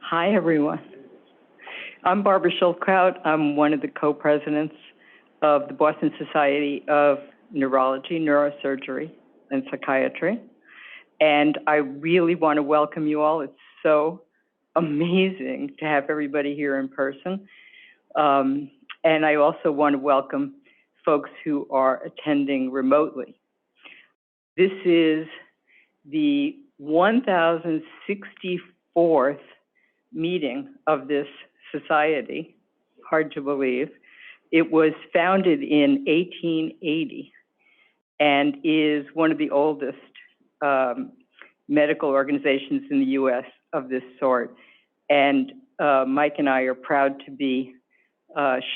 Hi, everyone. I'm Barbara Schultkraut. I'm one of the co-presidents of the Boston Society of Neurology, Neurosurgery, and Psychiatry. And I really want to welcome you all. It's so amazing to have everybody here in person. And I also want to welcome folks who are attending remotely. This is the 1064th meeting of this society, hard to believe. It was founded in 1880 and is one of the oldest medical organizations in the US of this sort. And Mike and I are proud to be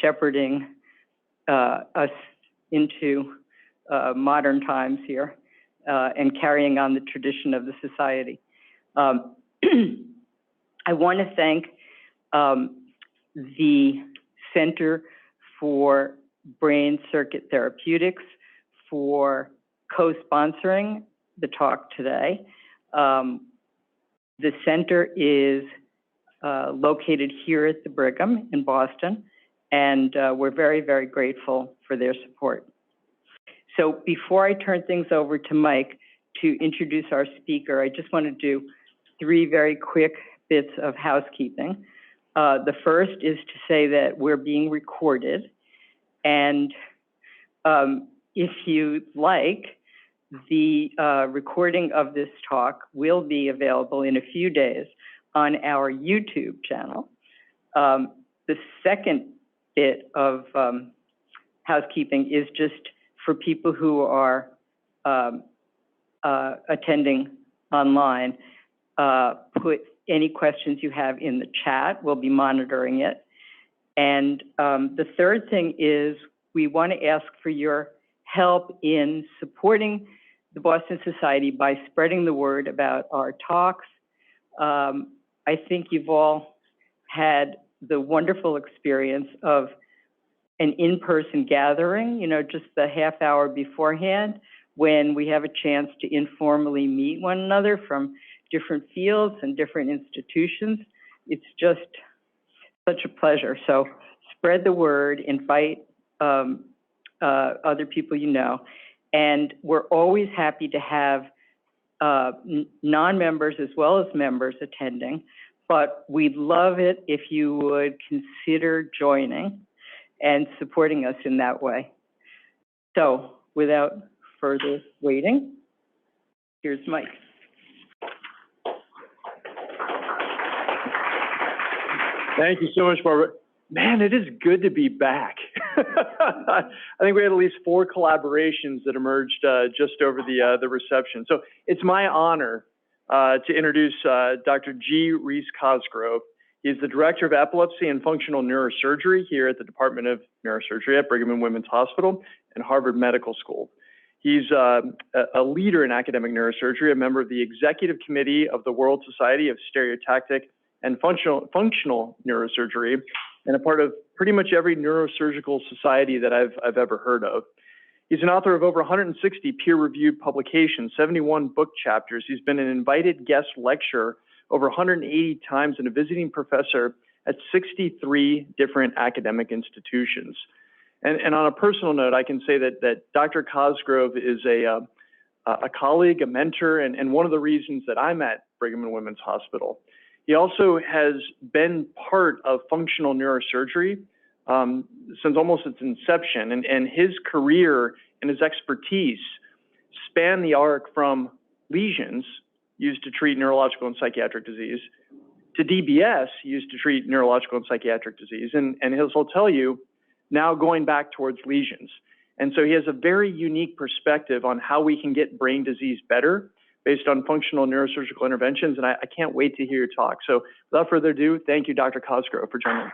shepherding us into modern times here and carrying on the tradition of the society. I want to thank the Center for Brain Circuit Therapeutics for co-sponsoring the talk today. The center is located here at the Brigham in Boston, and we're very, very grateful for their support. So before I turn things over to Mike to introduce our speaker, I just want to do 3 very quick bits of housekeeping. The first is to say that we're being recorded, and if you like, the recording of this talk will be available in a few days on our YouTube channel. The second bit of housekeeping is just for people who are attending online, put any questions you have in the chat. We'll be monitoring it. And the third thing is we want to ask for your help in supporting the Boston Society by spreading the word about our talks. I think you've all had the wonderful experience of an in-person gathering, just the half hour beforehand, when we have a chance to informally meet one another from different fields and different institutions. It's just such a pleasure. So spread the word, invite other people you know. And we're always happy to have non-members as well as members attending, but we'd love it if you would consider joining and supporting us in that way. So without further waiting, here's Mike. Thank you so much, Barbara. Man, it is good to be back. I think we had at least 4 collaborations that emerged just over the reception. So it's my honor to introduce Dr. G. Rees Cosgrove. He's the Director of Epilepsy and Functional Neurosurgery here at the Department of Neurosurgery at Brigham and Women's Hospital and Harvard Medical School. He's a leader in academic neurosurgery, a member of the Executive Committee of the World Society of Stereotactic and Functional Neurosurgery, and a part of pretty much every neurosurgical society that I've ever heard of. He's an author of over 160 peer-reviewed publications, 71 book chapters. He's been an invited guest lecturer over 180 times and a visiting professor at 63 different academic institutions. And on a personal note, I can say that Dr. Cosgrove is a colleague, a mentor, and one of the reasons that I'm at Brigham and Women's Hospital. He also has been part of functional neurosurgery since almost its inception, and his career and his expertise span the arc from lesions used to treat neurological and psychiatric disease to DBS used to treat neurological and psychiatric disease, and he'll tell you now going back towards lesions. And so he has a very unique perspective on how we can get brain disease better based on functional neurosurgical interventions, and I can't wait to hear your talk. So without further ado, thank you, Dr. Cosgrove, for joining me.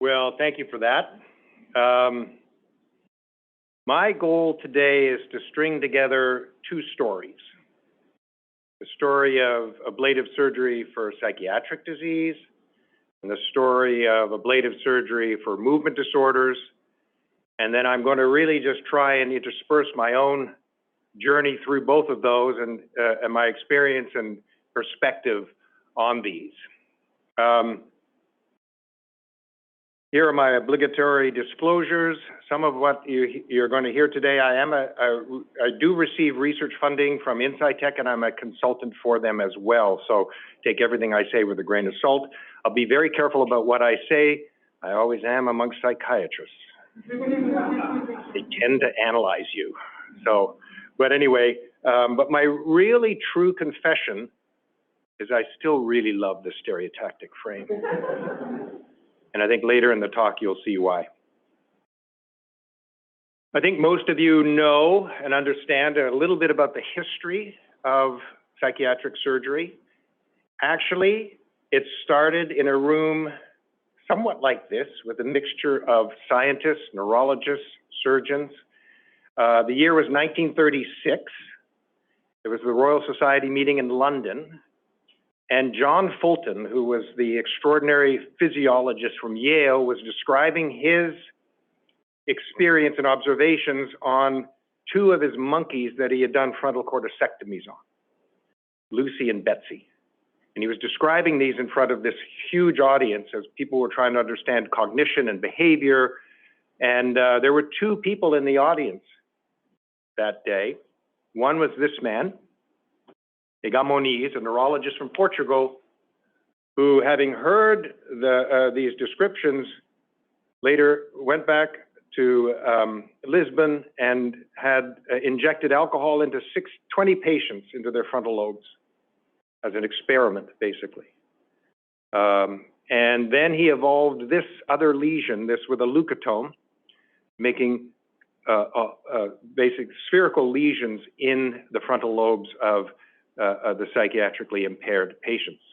Well, thank you for that. My goal today is to string together 2 stories. The story of ablative surgery for psychiatric disease, and the story of ablative surgery for movement disorders. And then I'm going to really just try and intersperse my own journey through both of those and my experience and perspective on these. Here are my obligatory disclosures. Some of what you're going to hear today, I do receive research funding from Insightec, and I'm a consultant for them as well. So take everything I say with a grain of salt. I'll be very careful about what I say. I always am amongst psychiatrists. They tend to analyze you. So, but anyway, but my really true confession is I still really love the stereotactic frame. And I think later in the talk, you'll see why. I think most of you know and understand a little bit about the history of psychiatric surgery. Actually, it started in a room somewhat like this with a mixture of scientists, neurologists, surgeons. The year was 1936. It was the Royal Society meeting in London. And John Fulton, who was the extraordinary physiologist from Yale, was describing his experience and observations on two of his monkeys that he had done frontal corticectomies on, Lucy and Betsy. And he was describing these in front of this huge audience as people were trying to understand cognition and behavior. And there were two people in the audience that day. One was this man, Moniz, a neurologist from Portugal, who, having heard these descriptions, later went back to Lisbon and had injected alcohol into 20 patients into their frontal lobes as an experiment, basically. And then he evolved this other lesion, this with a leucotome, making basic spherical lesions in the frontal lobes of the psychiatrically impaired patients.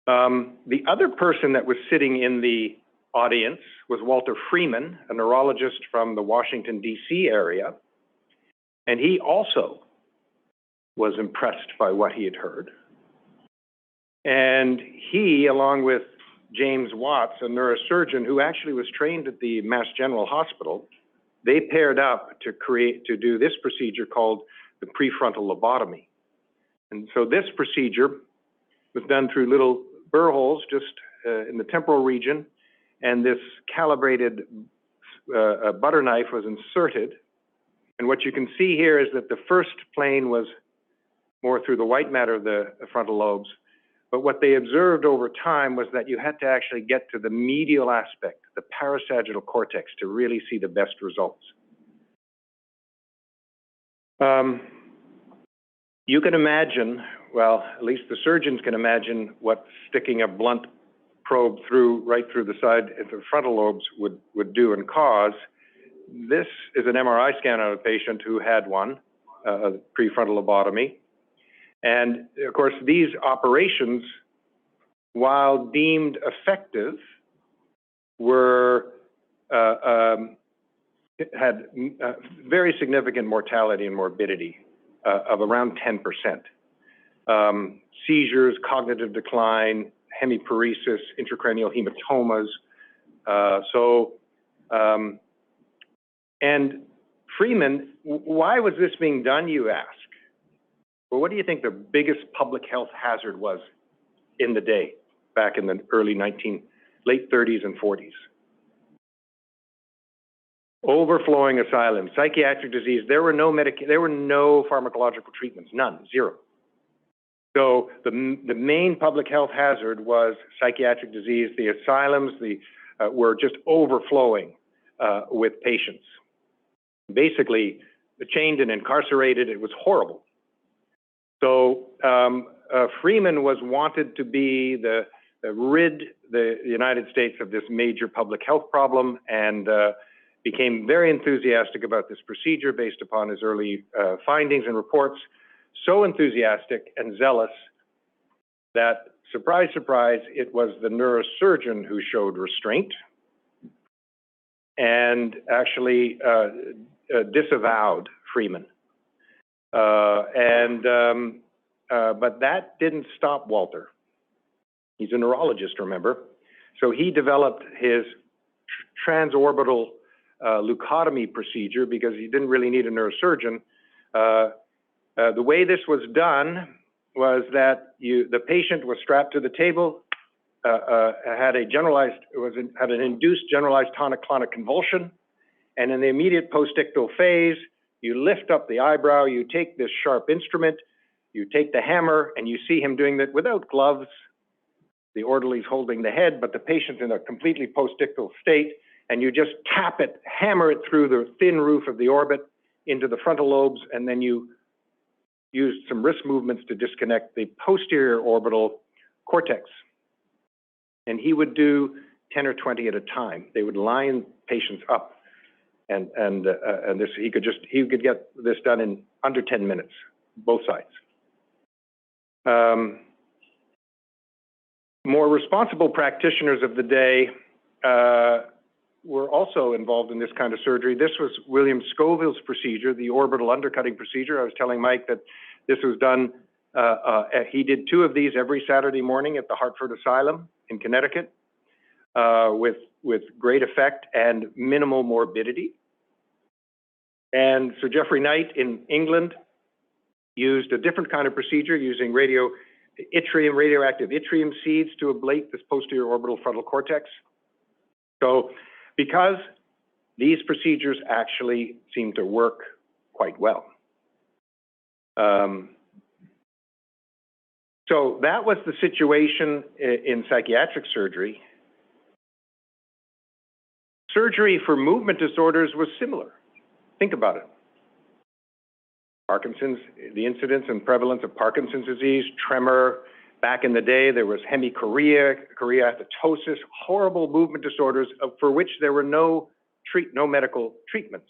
The other person that was sitting in the audience was Walter Freeman, a neurologist from the Washington, D.C. area. And he also was impressed by what he had heard. And he, along with James Watts, a neurosurgeon who actually was trained at the Mass General Hospital, they paired up to do this procedure called the prefrontal lobotomy. And so this procedure was done through little burr holes just in the temporal region, and this calibrated butter knife was inserted. And what you can see here is that the first plane was more through the white matter of the frontal lobes, but what they observed over time was that you had to actually get to the medial aspect, the parasagittal cortex, to really see the best results. You can imagine, well, at least the surgeons can imagine what sticking a blunt probe right through the side of the frontal lobes would do and cause. This is an MRI scan of a patient who had one, a prefrontal lobotomy. And of course, these operations, while deemed effective, had very significant mortality and morbidity of around 10%. Seizures, cognitive decline, hemiparesis, intracranial hematomas. And Freeman, why was this being done, you ask? Well, what do you think the biggest public health hazard was in the day, back in the late 30s and 40s? Overflowing asylums, psychiatric disease. There were no pharmacological treatments, none, zero. So the main public health hazard was psychiatric disease. The asylums were just overflowing with patients. Basically, chained and incarcerated. It was horrible. So Freeman was wanted to be rid the United States of this major public health problem, and became very enthusiastic about this procedure based upon his early findings and reports. So enthusiastic and zealous that, surprise, surprise, it was the neurosurgeon who showed restraint and actually disavowed Freeman. But that didn't stop Walter. He's a neurologist, remember? So he developed his transorbital leucotomy procedure because he didn't really need a neurosurgeon. The way this was done was that the patient was strapped to the table, had an induced generalized tonic-clonic convulsion, and in the immediate postictal phase, you lift up the eyebrow, you take this sharp instrument, you take the hammer, and you see him doing that without gloves. The orderly's holding the head, but the patient's in a completely postictal state, and you just tap it, hammer it through the thin roof of the orbit into the frontal lobes, and then you use some wrist movements to disconnect the posterior orbital cortex. And he would do 10 or 20 at a time. They would line patients up, and this he could get this done in under 10 minutes, both sides. More responsible practitioners of the day were also involved in this kind of surgery. This was William Scoville's procedure, the orbital undercutting procedure. I was telling Mike that this was done, he did 2 of these every Saturday morning at the Hartford Asylum in Connecticut with great effect and minimal morbidity. And Sir Geoffrey Knight in England used a different kind of procedure using radioactive yttrium seeds to ablate this posterior orbital frontal cortex. So because these procedures actually seem to work quite well. So that was the situation in psychiatric surgery. Surgery for movement disorders was similar. Think about it. Parkinson's, the incidence and prevalence of Parkinson's disease, tremor. Back in the day, there was hemichorea, choreatosis, horrible movement disorders for which there were no medical treatments.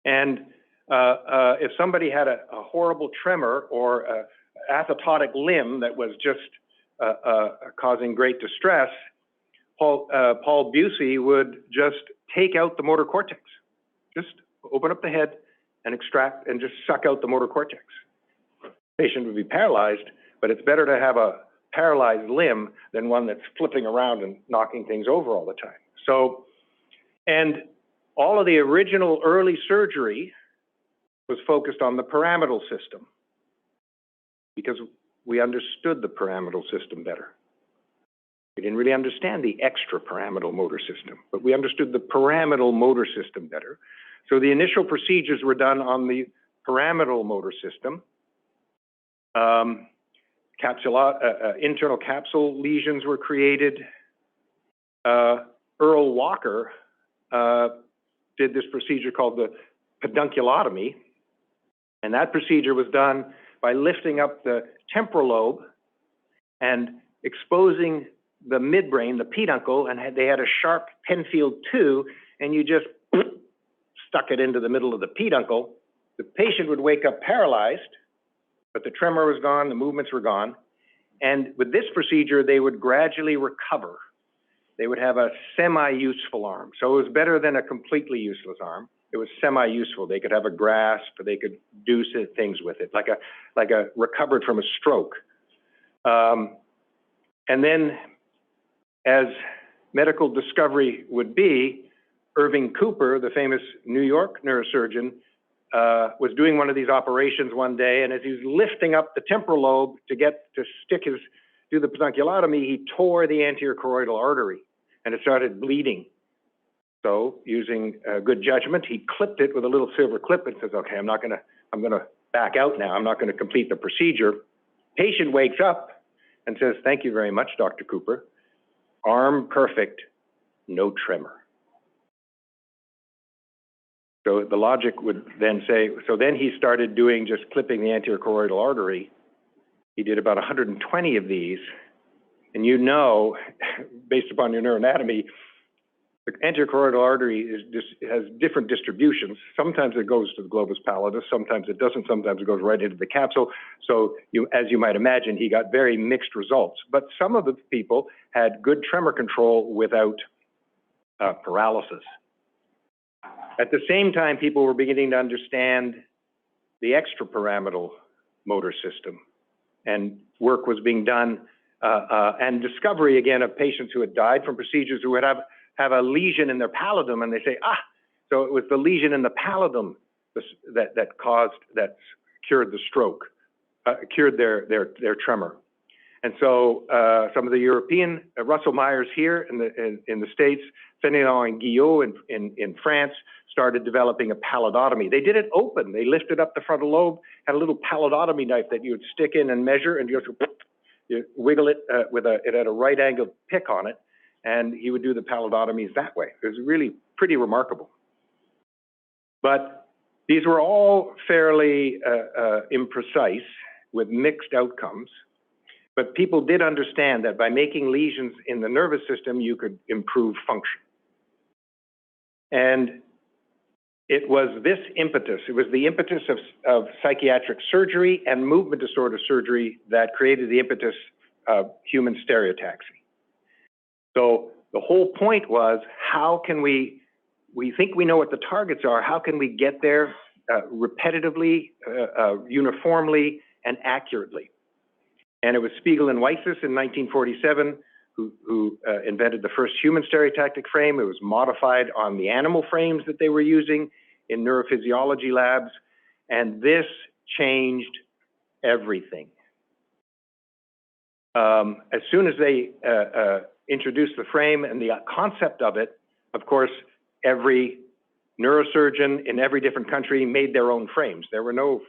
And if somebody had a horrible tremor or an athototic limb that was just causing great distress, Paul Busey would just take out the motor cortex, just open up the head and extract and just suck out the motor cortex. The patient would be paralyzed, but it's better to have a paralyzed limb than one that's flipping around and knocking things over all the time. So, and all of the original early surgery was focused on the pyramidal system because we understood the pyramidal system better. We didn't really understand the extrapyramidal motor system, but we understood the pyramidal motor system better. So the initial procedures were done on the pyramidal motor system. Internal capsule lesions were created. Earl Walker did this procedure called the pedunculotomy, and that procedure was done by lifting up the temporal lobe and exposing the midbrain, the peduncle, and they had a sharp Penfield 2, and you just stuck it into the middle of the peduncle. The patient would wake up paralyzed, but the tremor was gone, the movements were gone. And with this procedure, they would gradually recover. They would have a semi-useful arm. So it was better than a completely useless arm. It was semi-useful. They could have a grasp, or they could do things with it, like a recovered from a stroke. And then, as medical discovery would be, Irving Cooper, the famous New York neurosurgeon, was doing one of these operations one day, and as he was lifting up the temporal lobe to do the pedunculotomy, he tore the anterior choroidal artery, and it started bleeding. So, using good judgment, he clipped it with a little silver clip and says, "Okay, I'm gonna back out now. I'm not gonna complete the procedure." Patient wakes up and says, "Thank you very much, Dr. Cooper. Arm perfect, no tremor." So the logic would then say, so then he started doing just clipping the anterior choroidal artery. He did about 120 of these. And you know, based upon your neuroanatomy, the anterior choroidal artery has different distributions. Sometimes it goes to the globus pallidus, sometimes it doesn't, sometimes it goes right into the capsule. So as you might imagine, he got very mixed results. But some of the people had good tremor control without paralysis. At the same time, people were beginning to understand the extrapyramidal motor system, and work was being done, and discovery again of patients who had died from procedures who would have have a lesion in their pallidum, and they say, so it was the lesion in the pallidum that cured the stroke, cured their tremor. And so some of the European, Russell Myers here in the States, Fenelon and Guillot in France, started developing a pallidotomy. They did it open. They lifted up the frontal lobe, had a little pallidotomy knife that you would stick in and measure, and you wiggle it it had a right angle pick on it, and he would do the pallidotomies that way. It was really pretty remarkable. But these were all fairly imprecise with mixed outcomes. But people did understand that by making lesions in the nervous system, you could improve function. And it was this impetus, it was the impetus of psychiatric surgery and movement disorder surgery that created the impetus of human stereotaxy. So the whole point was, how can we think we know what the targets are, how can we get there repetitively, uniformly, and accurately? And it was Spiegel and Weisses in 1947 who invented the first human stereotactic frame. It was modified on the animal frames that they were using in neurophysiology labs, and this changed everything. As soon as they introduced the frame and the concept of it, of course, every neurosurgeon in every different country made their own frames. There were no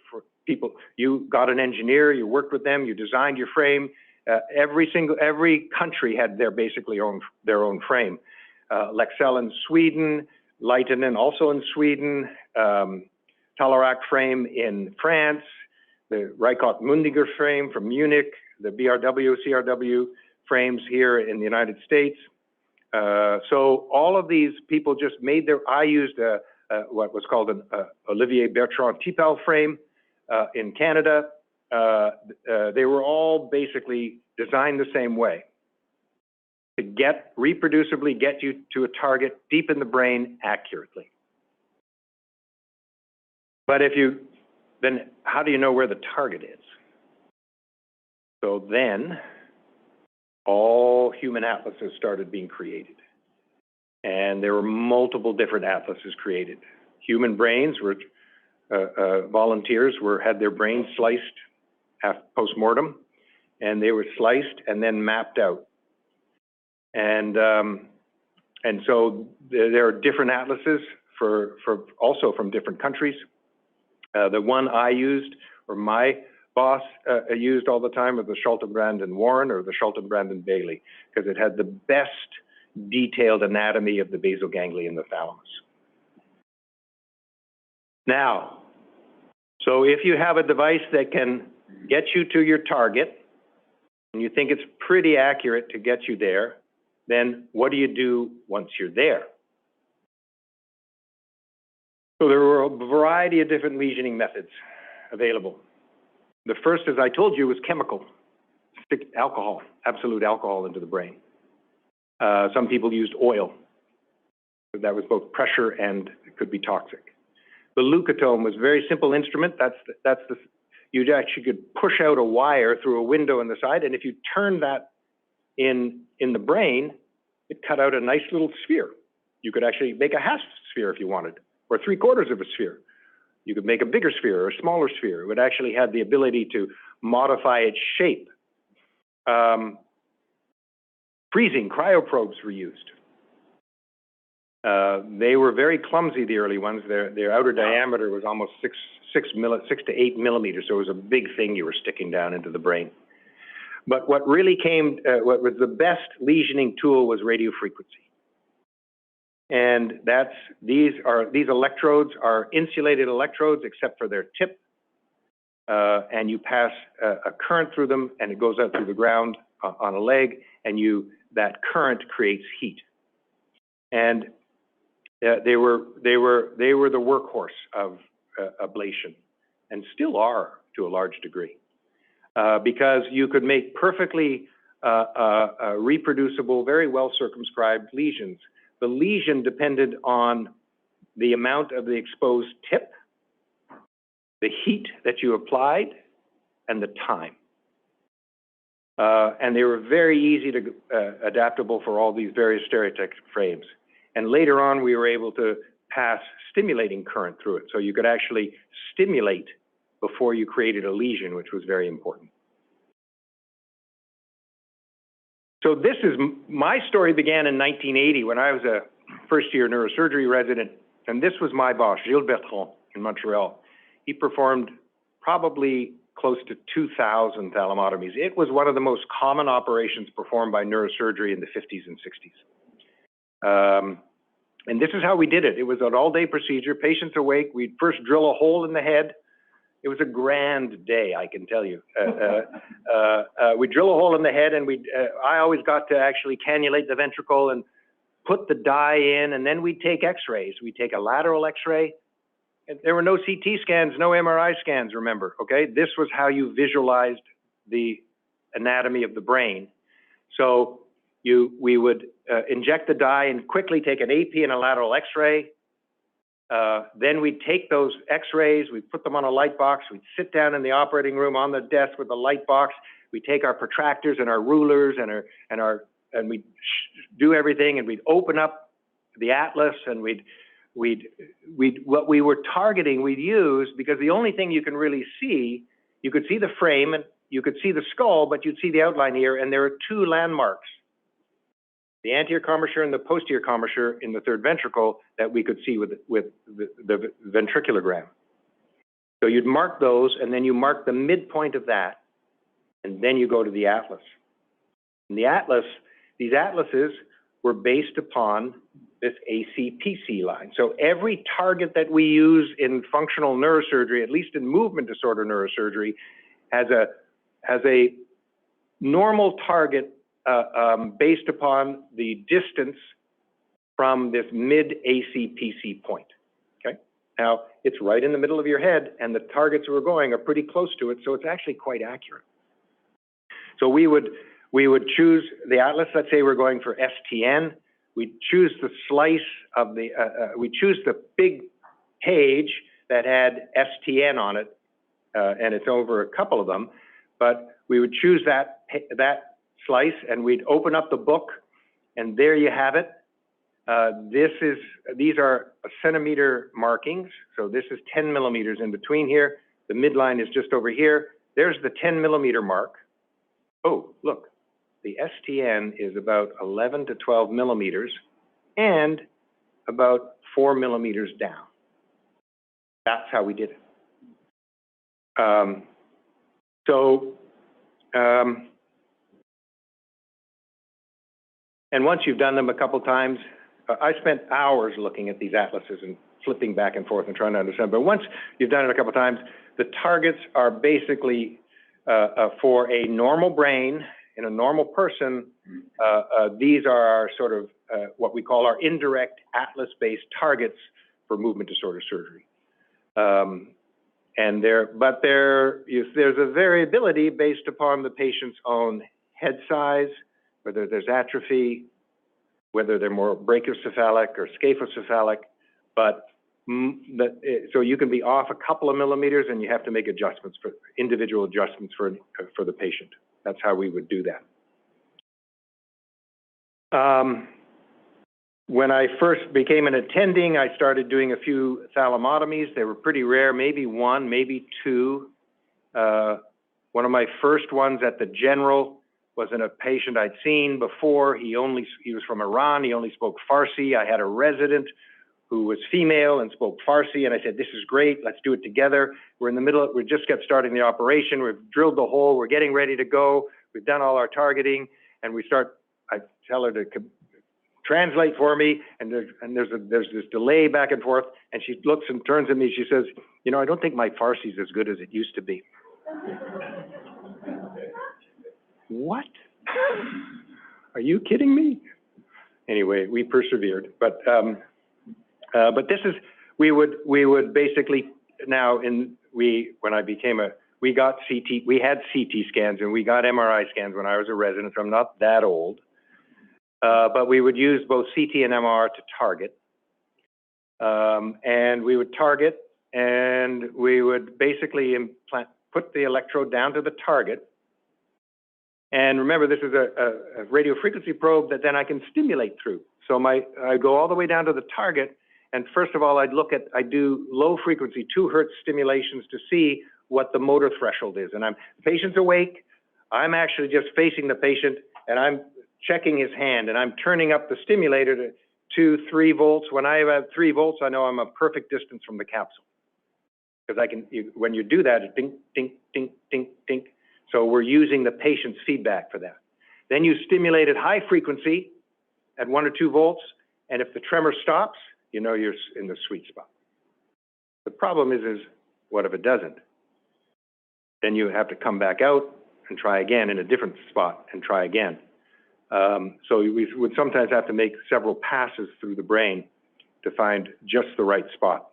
people. You got an engineer, you worked with them, you designed your frame. Every country had their own frame. Lexell in Sweden, Leitinen also in Sweden, Talarak frame in France, the Reichert-Mundiger frame from Munich, the BRW, CRW frames here in the United States. So all of these people just made I used what was called an Olivier Bertrand-Tipel frame in Canada. They were all basically designed the same way, to reproducibly get you to a target deep in the brain accurately. But then how do you know where the target is? So then all human atlases started being created. And there were multiple different atlases created. Human brains were, volunteers had their brains sliced post-mortem, and they were sliced and then mapped out. And so there are different atlases also from different countries. The one I used, or my boss used all the time, was the Schultenbrand and Warren, or the Schultenbrand and Bailey, because it had the best detailed anatomy of the basal ganglia in the thalamus. Now, so if you have a device that can get you to your target, and you think it's pretty accurate to get you there, then what do you do once you're there? So there were a variety of different lesioning methods available. The first, as I told you, was chemical. Stick alcohol, absolute alcohol into the brain. Some people used oil. That was both pressure and it could be toxic. The leucotome was a very simple instrument. You actually could push out a wire through a window in the side, and if you turn that in the brain, it cut out a nice little sphere. You could actually make a half sphere if you wanted, or 3/4 of a sphere. You could make a bigger sphere or a smaller sphere. It would actually have the ability to modify its shape. Freezing cryoprobes were used. They were very clumsy, the early ones. Their outer diameter was almost 6 to 8 millimeters, so it was a big thing you were sticking down into the brain. But what really what was the best lesioning tool was radiofrequency. And these electrodes are insulated electrodes except for their tip, and you pass a current through them, and it goes out through the ground on a leg, and that current creates heat. And they were the workhorse of ablation, and still are to a large degree, because you could make perfectly reproducible, very well circumscribed lesions. The lesion depended on the amount of the exposed tip, the heat that you applied, and the time. And they were very easy to adaptable for all these various stereotactic frames. And later on, we were able to pass stimulating current through it. So you could actually stimulate before you created a lesion, which was very important. So this is, my story began in 1980 when I was a first-year neurosurgery resident, and this was my boss, Gilles Bertrand, in Montreal. He performed probably close to 2,000 thalamotomies. It was one of the most common operations performed by neurosurgery in the 50s and 60s. And this is how we did it. It was an all-day procedure, patients awake. We'd first drill a hole in the head. It was a grand day, I can tell you. We'd drill a hole in the head, and I always got to actually cannulate the ventricle and put the dye in, and then we'd take x-rays. We'd take a lateral x-ray. There were no CT scans, no MRI scans, remember, okay? This was how you visualized the anatomy of the brain. So we would inject the dye and quickly take an AP and a lateral x-ray. Then we'd take those x-rays, we'd put them on a light box, we'd sit down in the operating room on the desk with the light box, we'd take our protractors and our rulers and we'd do everything, and we'd open up the atlas, and what we were targeting, we'd use, because the only thing you can really see, you could see the frame and you could see the skull, but you'd see the outline here, and there are two landmarks, the anterior commissure and the posterior commissure in the third ventricle, that we could see with the ventriculogram. So you'd mark those, and then you mark the midpoint of that, and then you go to the atlas. And the atlas, these atlases were based upon this ACPC line. So every target that we use in functional neurosurgery, at least in movement disorder neurosurgery, has a normal target based upon the distance from this mid-ACPC point, okay? Now, it's right in the middle of your head, and the targets we're going are pretty close to it, so it's actually quite accurate. So we would choose the atlas. Let's say we're going for STN. We'd choose the slice of the, we choose the big page that had STN on it, and it's over a couple of them, but we would choose that slice, and we'd open up the book, and there you have it. These are centimeter markings, so this is 10 millimeters in between here. The midline is just over here. There's the 10 millimeter mark. Oh, look, the STN is about 11 to 12 millimeters and about 4 millimeters down. That's how we did it. And once you've done them a couple times, I spent hours looking at these atlases and flipping back and forth and trying to understand. But once you've done it a couple times, the targets are basically for a normal brain, in a normal person, these are our sort of what we call our indirect atlas-based targets for movement disorder surgery. There's a variability based upon the patient's own head size, whether there's atrophy, whether they're more brachiocephalic or scaphocephalic, so you can be off a couple of millimeters, and you have to make adjustments for individual adjustments for the patient. That's how we would do that. When I first became an attending, I started doing a few thalamotomies. They were pretty rare, maybe one, maybe two. One of my first ones at the General was in a patient I'd seen before. He was from Iran. He only spoke Farsi. I had a resident who was female and spoke Farsi, and I said, "This is great. Let's do it together." We're in the middle. We just got starting the operation. We've drilled the hole. We're getting ready to go. We've done all our targeting, and I tell her to translate for me, and there's this delay back and forth, and she looks and turns at me. She says, "You know, I don't think my Farsi is as good as it used to be." What? Are you kidding me? Anyway, we persevered, but this is, we would basically now when I became we had CT scans and we got MRI scans when I was a resident, so I'm not that old. But we would use both CT and MR to target. And we would target, and we would basically put the electrode down to the target. And remember, this is a radio frequency probe that then I can stimulate through. So I go all the way down to the target, and first of all, I do low frequency 2 hertz stimulations to see what the motor threshold is. And the patient's awake, I'm actually just facing the patient, and I'm checking his hand, and I'm turning up the stimulator to 2, 3 volts. When I have 3 volts, I know I'm a perfect distance from the capsule. Because when you do that, it's ding, ding, ding, ding, ding. So we're using the patient's feedback for that. Then you stimulate at high frequency at 1 or 2 volts, and if the tremor stops, you know you're in the sweet spot. The problem is what if it doesn't? Then you have to come back out and try again in a different spot and try again. So we would sometimes have to make several passes through the brain to find just the right spot.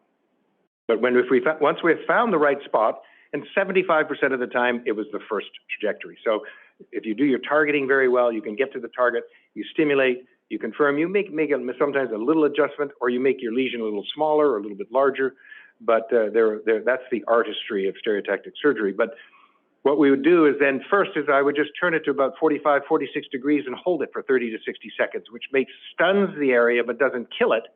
But once we have found the right spot, and 75% of the time, it was the first trajectory. So if you do your targeting very well, you can get to the target, you stimulate, you confirm, you make sometimes a little adjustment, or you make your lesion a little smaller or a little bit larger. But that's the artistry of stereotactic surgery. But what we would do is then first is I would just turn it to about 45, 46 degrees and hold it for 30 to 60 seconds, which stuns the area but doesn't kill it.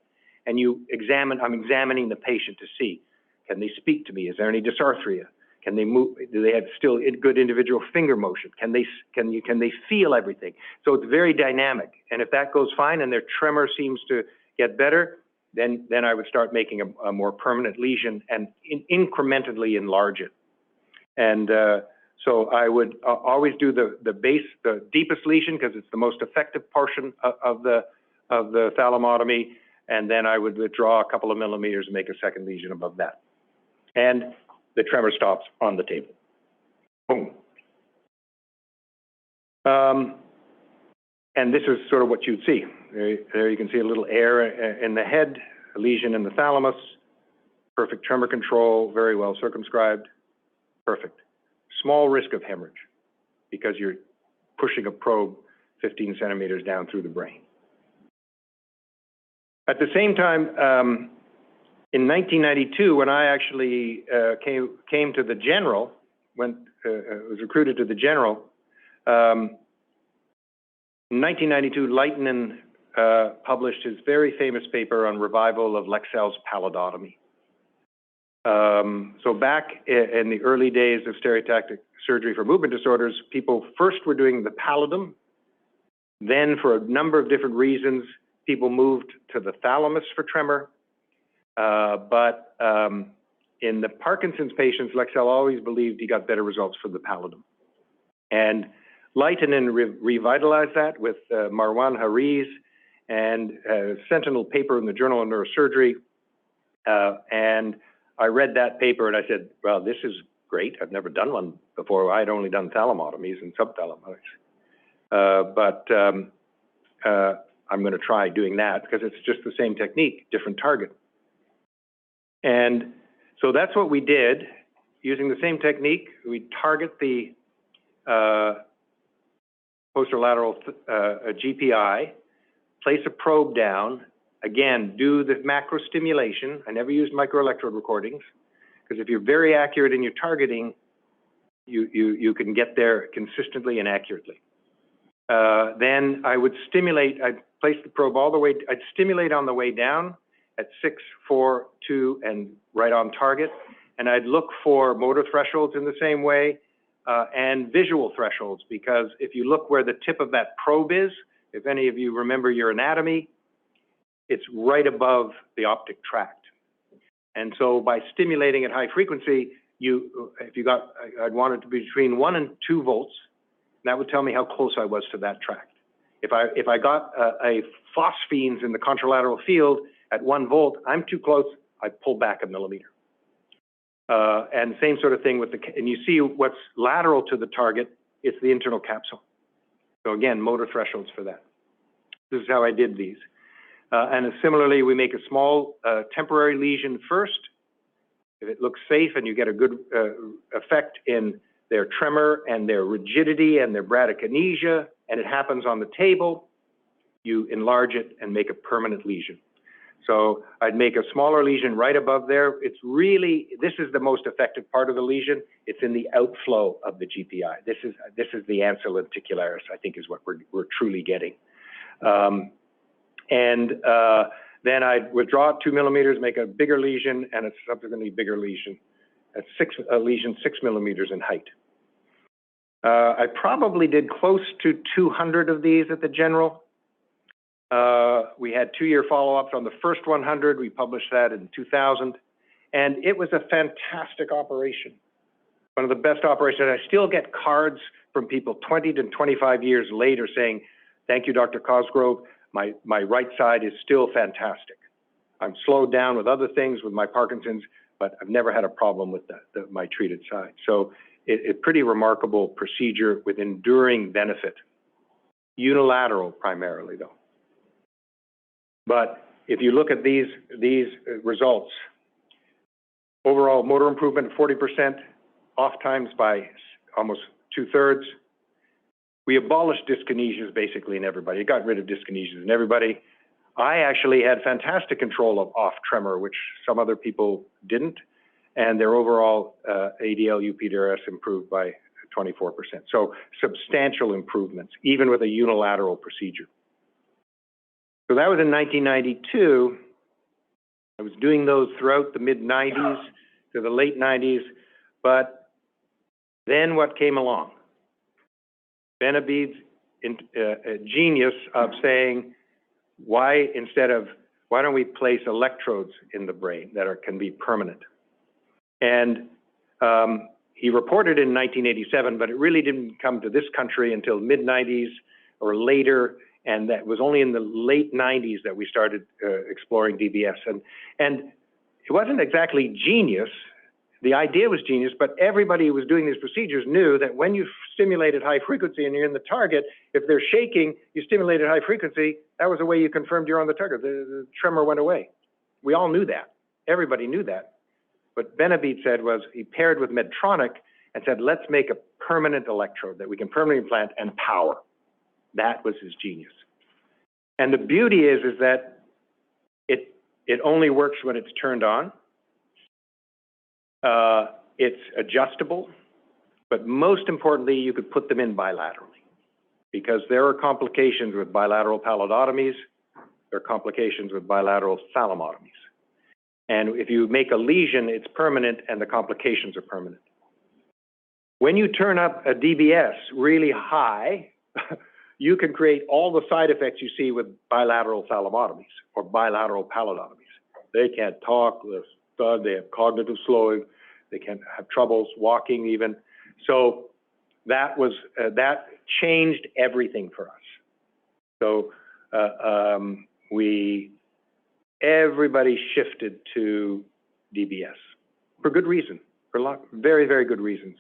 And I'm examining the patient to see, can they speak to me? Is there any dysarthria? Can they move? Do they have still good individual finger motion? Can they feel everything? So it's very dynamic. And if that goes fine and their tremor seems to get better, then I would start making a more permanent lesion and incrementally enlarge it. And so I would always do the deepest lesion because it's the most effective portion of the thalamotomy. And then I would withdraw a couple of millimeters and make a second lesion above that. And the tremor stops on the table. Boom. And this is sort of what you'd see. There you can see a little air in the head, a lesion in the thalamus, perfect tremor control, very well circumscribed, perfect. Small risk of hemorrhage because you're pushing a probe 15 centimeters down through the brain. At the same time, in 1992, when I actually came to the general, was recruited to the general, in 1992, Leitinen published his very famous paper on revival of Lexell's pallidotomy. So back in the early days of stereotactic surgery for movement disorders, people first were doing the pallidum. Then, for a number of different reasons, people moved to the thalamus for tremor. But in the Parkinson's patients, Lexell always believed he got better results for the pallidum. And Leitinen revitalized that with Marwan Hariz and a sentinel paper in the Journal of Neurosurgery. And I read that paper and I said, well, this is great. I've never done one before. I'd only done thalamotomies and subthalamotomies. But I'm going to try doing that because it's just the same technique, different target. And so that's what we did. Using the same technique, we target the posterolateral GPI, place a probe down, again, do the macro stimulation. I never used microelectrode recordings because if you're very accurate in your targeting, you can get there consistently and accurately. Then I would stimulate, I'd place the probe all the way, I'd stimulate on the way down at 6, 4, 2, and right on target. And I'd look for motor thresholds in the same way and visual thresholds, because if you look where the tip of that probe is, if any of you remember your anatomy, it's right above the optic tract. And so by stimulating at high frequency, I'd want it to be between 1 and 2 volts. That would tell me how close I was to that tract. If I got a phosphenes in the contralateral field at 1 volt, I'm too close, I pull back a millimeter. And same sort of thing and you see what's lateral to the target, it's the internal capsule. So again, motor thresholds for that. This is how I did these. And similarly, we make a small temporary lesion first. If it looks safe and you get a good effect in their tremor and their rigidity and their bradykinesia, and it happens on the table, you enlarge it and make a permanent lesion. So I'd make a smaller lesion right above there. This is the most effective part of the lesion. It's in the outflow of the GPI. This is the ancilla lenticularis, I think is what we're truly getting. And then I'd withdraw it 2 millimeters, make a bigger lesion, and a subsequently bigger lesion. That's a lesion 6 millimeters in height. I probably did close to 200 of these at the General. We had 2-year follow-ups on the first 100. We published that in 2000. And it was a fantastic operation. One of the best operations. I still get cards from people 20 to 25 years later saying, thank you, Dr. Cosgrove. My right side is still fantastic. I'm slowed down with other things with my Parkinson's, but I've never had a problem with my treated side. So it's pretty remarkable procedure with enduring benefit. Unilateral primarily though. But if you look at these results, overall motor improvement of 40%, off times by almost 2/3. We abolished dyskinesias basically in everybody. It got rid of dyskinesias in everybody. I actually had fantastic control of off tremor, which some other people didn't, and their overall ADL UPDRS improved by 24%. So substantial improvements, even with a unilateral procedure. So that was in 1992. I was doing those throughout the mid-90s to the late 90s, but then what came along? Ben Abid's genius of saying, why don't we place electrodes in the brain that can be permanent? And he reported in 1987, but it really didn't come to this country until mid-90s or later, and that was only in the late 90s that we started exploring DBS. And it wasn't exactly genius. The idea was genius, but everybody who was doing these procedures knew that when you stimulated high frequency and you're in the target, if they're shaking, you stimulated high frequency, that was the way you confirmed you're on the target. The tremor went away. We all knew that. Everybody knew that. What Ben Abid said was he paired with Medtronic and said, let's make a permanent electrode that we can permanently implant and power. That was his genius. And the beauty is that it only works when it's turned on. It's adjustable, but most importantly, you could put them in bilaterally because there are complications with bilateral pallidotomies. There are complications with bilateral thalamotomies. And if you make a lesion, it's permanent and the complications are permanent. When you turn up a DBS really high, you can create all the side effects you see with bilateral thalamotomies or bilateral pallidotomies. They can't talk, they have cognitive slowing, they can have troubles walking even. So that changed everything for us. So everybody shifted to DBS for good reason, for very, very good reasons.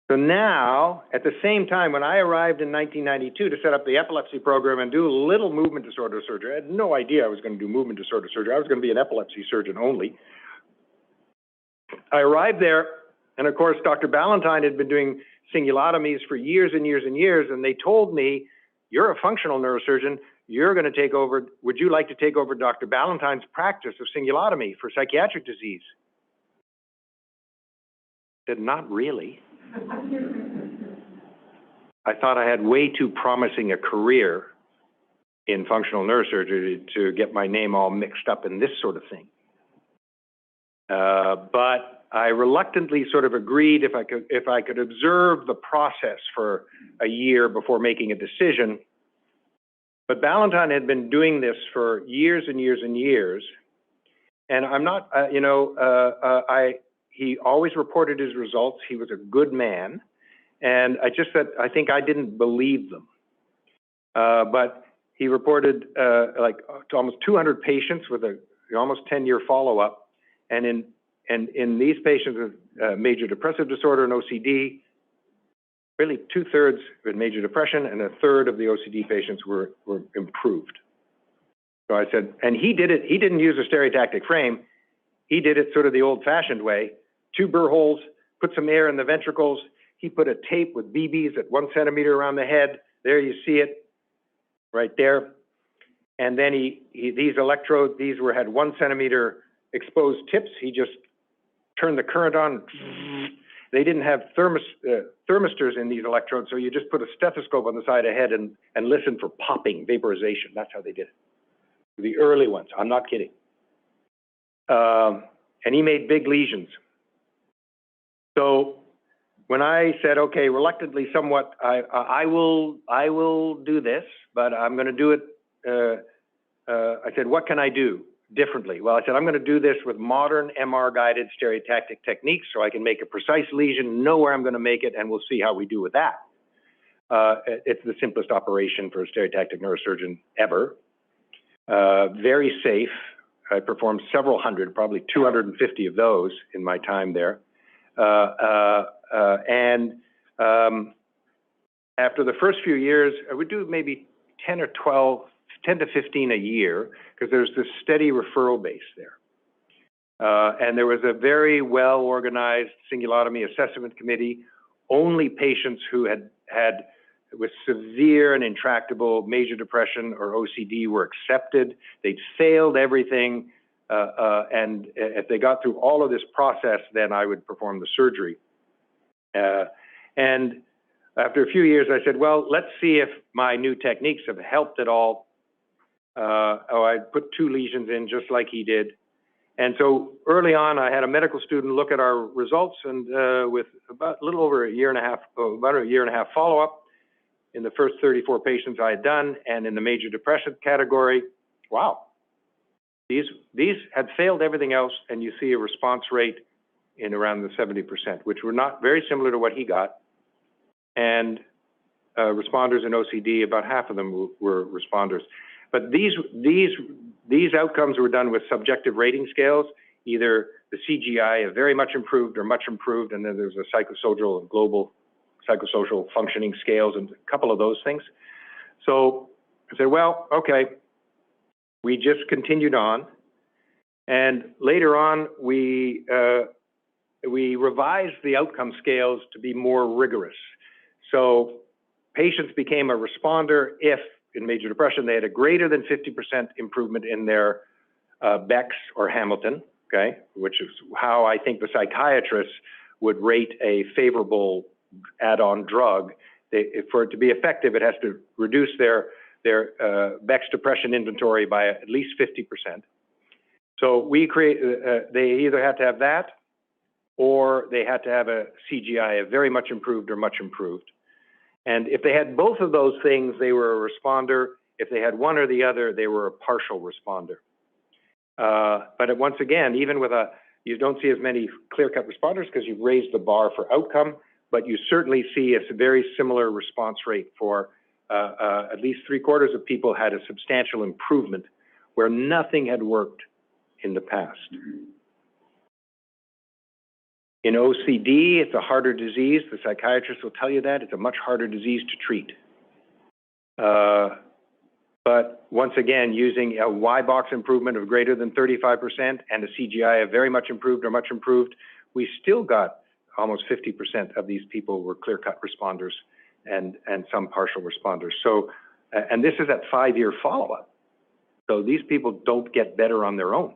So now, at the same time, when I arrived in 1992 to set up the epilepsy program and do a little movement disorder surgery, I had no idea I was going to do movement disorder surgery. I was going to be an epilepsy surgeon only. I arrived there, and of course, Dr. Ballantyne had been doing cingulotomies for years and years and years, and they told me, you're a functional neurosurgeon, you're going to take over, would you like to take over Dr. Ballantyne's practice of cingulotomy for psychiatric disease? I said, not really. I thought I had way too promising a career in functional neurosurgery to get my name all mixed up in this sort of thing. But I reluctantly sort of agreed if I could observe the process for a year before making a decision. But Ballantyne had been doing this for years and years and years. And I'm not, he always reported his results. He was a good man. And I just said, I think I didn't believe them. But he reported to almost 200 patients with a almost 10-year follow-up. And in these patients with major depressive disorder and OCD, really 2/3 with major depression and 1/3 of the OCD patients were improved. So I said, and he did it, he didn't use a stereotactic frame. He did it sort of the old-fashioned way. 2 burr holes, put some air in the ventricles. He put a tape with BBs at 1 centimeter around the head. There you see it, right there. And then these electrodes, had 1 centimeter exposed tips. He just turned the current on, they didn't have thermistors in these electrodes, so you just put a stethoscope on the side of the head and listen for popping, vaporization. That's how they did it. The early ones, I'm not kidding. And he made big lesions. So when I said, okay, reluctantly somewhat, I will do this, but I'm going to do it, I said, what can I do differently? Well, I said, I'm going to do this with modern MR-guided stereotactic techniques so I can make a precise lesion, know where I'm going to make it, and we'll see how we do with that. It's the simplest operation for a stereotactic neurosurgeon ever. Very safe. I performed several hundred, probably 250 of those in my time there. After the first few years, I would do maybe 10 to 15 a year, because there's this steady referral base there. And there was a very well-organized cingulotomy assessment committee. Only patients who had with severe and intractable major depression or OCD were accepted. They'd failed everything. And if they got through all of this process, then I would perform the surgery. And after a few years, I said, well, let's see if my new techniques have helped at all. I put 2 lesions in just like he did. And so early on, I had a medical student look at our results, and with about a little over a year and a half follow-up in the first 34 patients I had done, and in the major depression category, wow. These had failed everything else, and you see a response rate in around the 70%, which were not very similar to what he got. And responders in OCD, about half of them were responders. But these outcomes were done with subjective rating scales, either the CGI of very much improved or much improved, and then there's a psychosocial and global psychosocial functioning scales and a couple of those things. So I said, well, okay. We just continued on, and later on we revised the outcome scales to be more rigorous. So patients became a responder if, in major depression, they had a greater than 50% improvement in their Beck's or Hamilton, okay, which is how I think the psychiatrists would rate a favorable add-on drug. For it to be effective, it has to reduce their Beck's depression inventory by at least 50%. So they either had to have that, or they had to have a CGI of very much improved or much improved. And if they had both of those things, they were a responder. If they had one or the other, they were a partial responder. But once again, even with you don't see as many clear-cut responders because you've raised the bar for outcome, but you certainly see a very similar response rate for at least 3/4 of people had a substantial improvement where nothing had worked in the past. In OCD, it's a harder disease. The psychiatrists will tell you that. It's a much harder disease to treat. But once again, using a Y-box improvement of greater than 35% and a CGI of very much improved or much improved, we still got almost 50% of these people were clear-cut responders and some partial responders. So, and this is at 5-year follow-up. So these people don't get better on their own.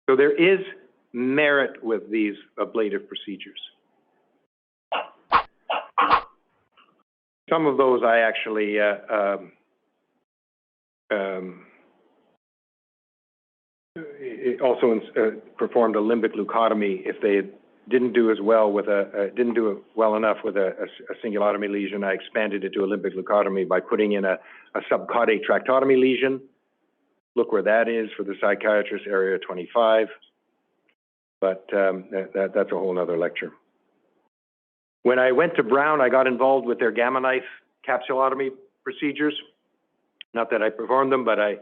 So there is merit with these ablative procedures. Some of those I actually also performed a limbic leucotomy if they didn't do as well with didn't do it well enough with a cingulotomy lesion. I expanded it to a limbic leucotomy by putting in a subcaudate tractotomy lesion. Look where that is for the psychiatrist, area 25. But that's a whole other lecture. When I went to Brown, I got involved with their gamma knife capsulotomy procedures. Not that I performed them, but I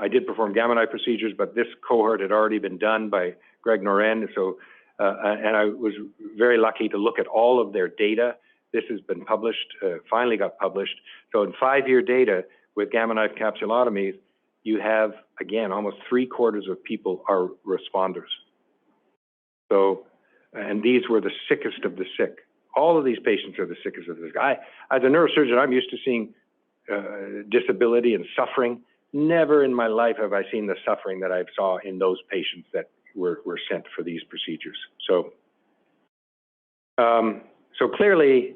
did perform gamma knife procedures, but this cohort had already been done by Greg Noren. So, and I was very lucky to look at all of their data. This has been published, finally got published. So in 5-year data with gamma knife capsulotomies, you have, again, almost 3/4 of people are responders. So, and these were the sickest of the sick. All of these patients are the sickest of the sick. As a neurosurgeon, I'm used to seeing disability and suffering. Never in my life have I seen the suffering that I saw in those patients that were sent for these procedures. So clearly,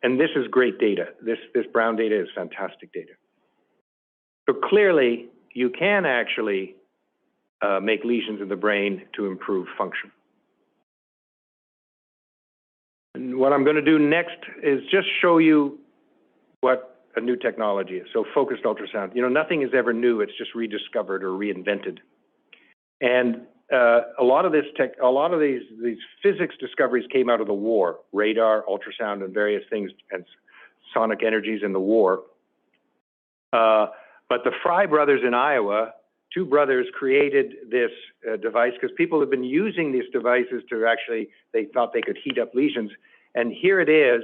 and this is great data. This brown data is fantastic data. So clearly, you can actually make lesions in the brain to improve function. And what I'm going to do next is just show you what a new technology is. So focused ultrasound. You know, nothing is ever new. It's just rediscovered or reinvented. And a lot of these physics discoveries came out of the war, radar, ultrasound, and various things, and sonic energies in the war. But the Fry brothers in Iowa, two brothers, created this device because people have been using these devices to actually, they thought they could heat up lesions. And here it is.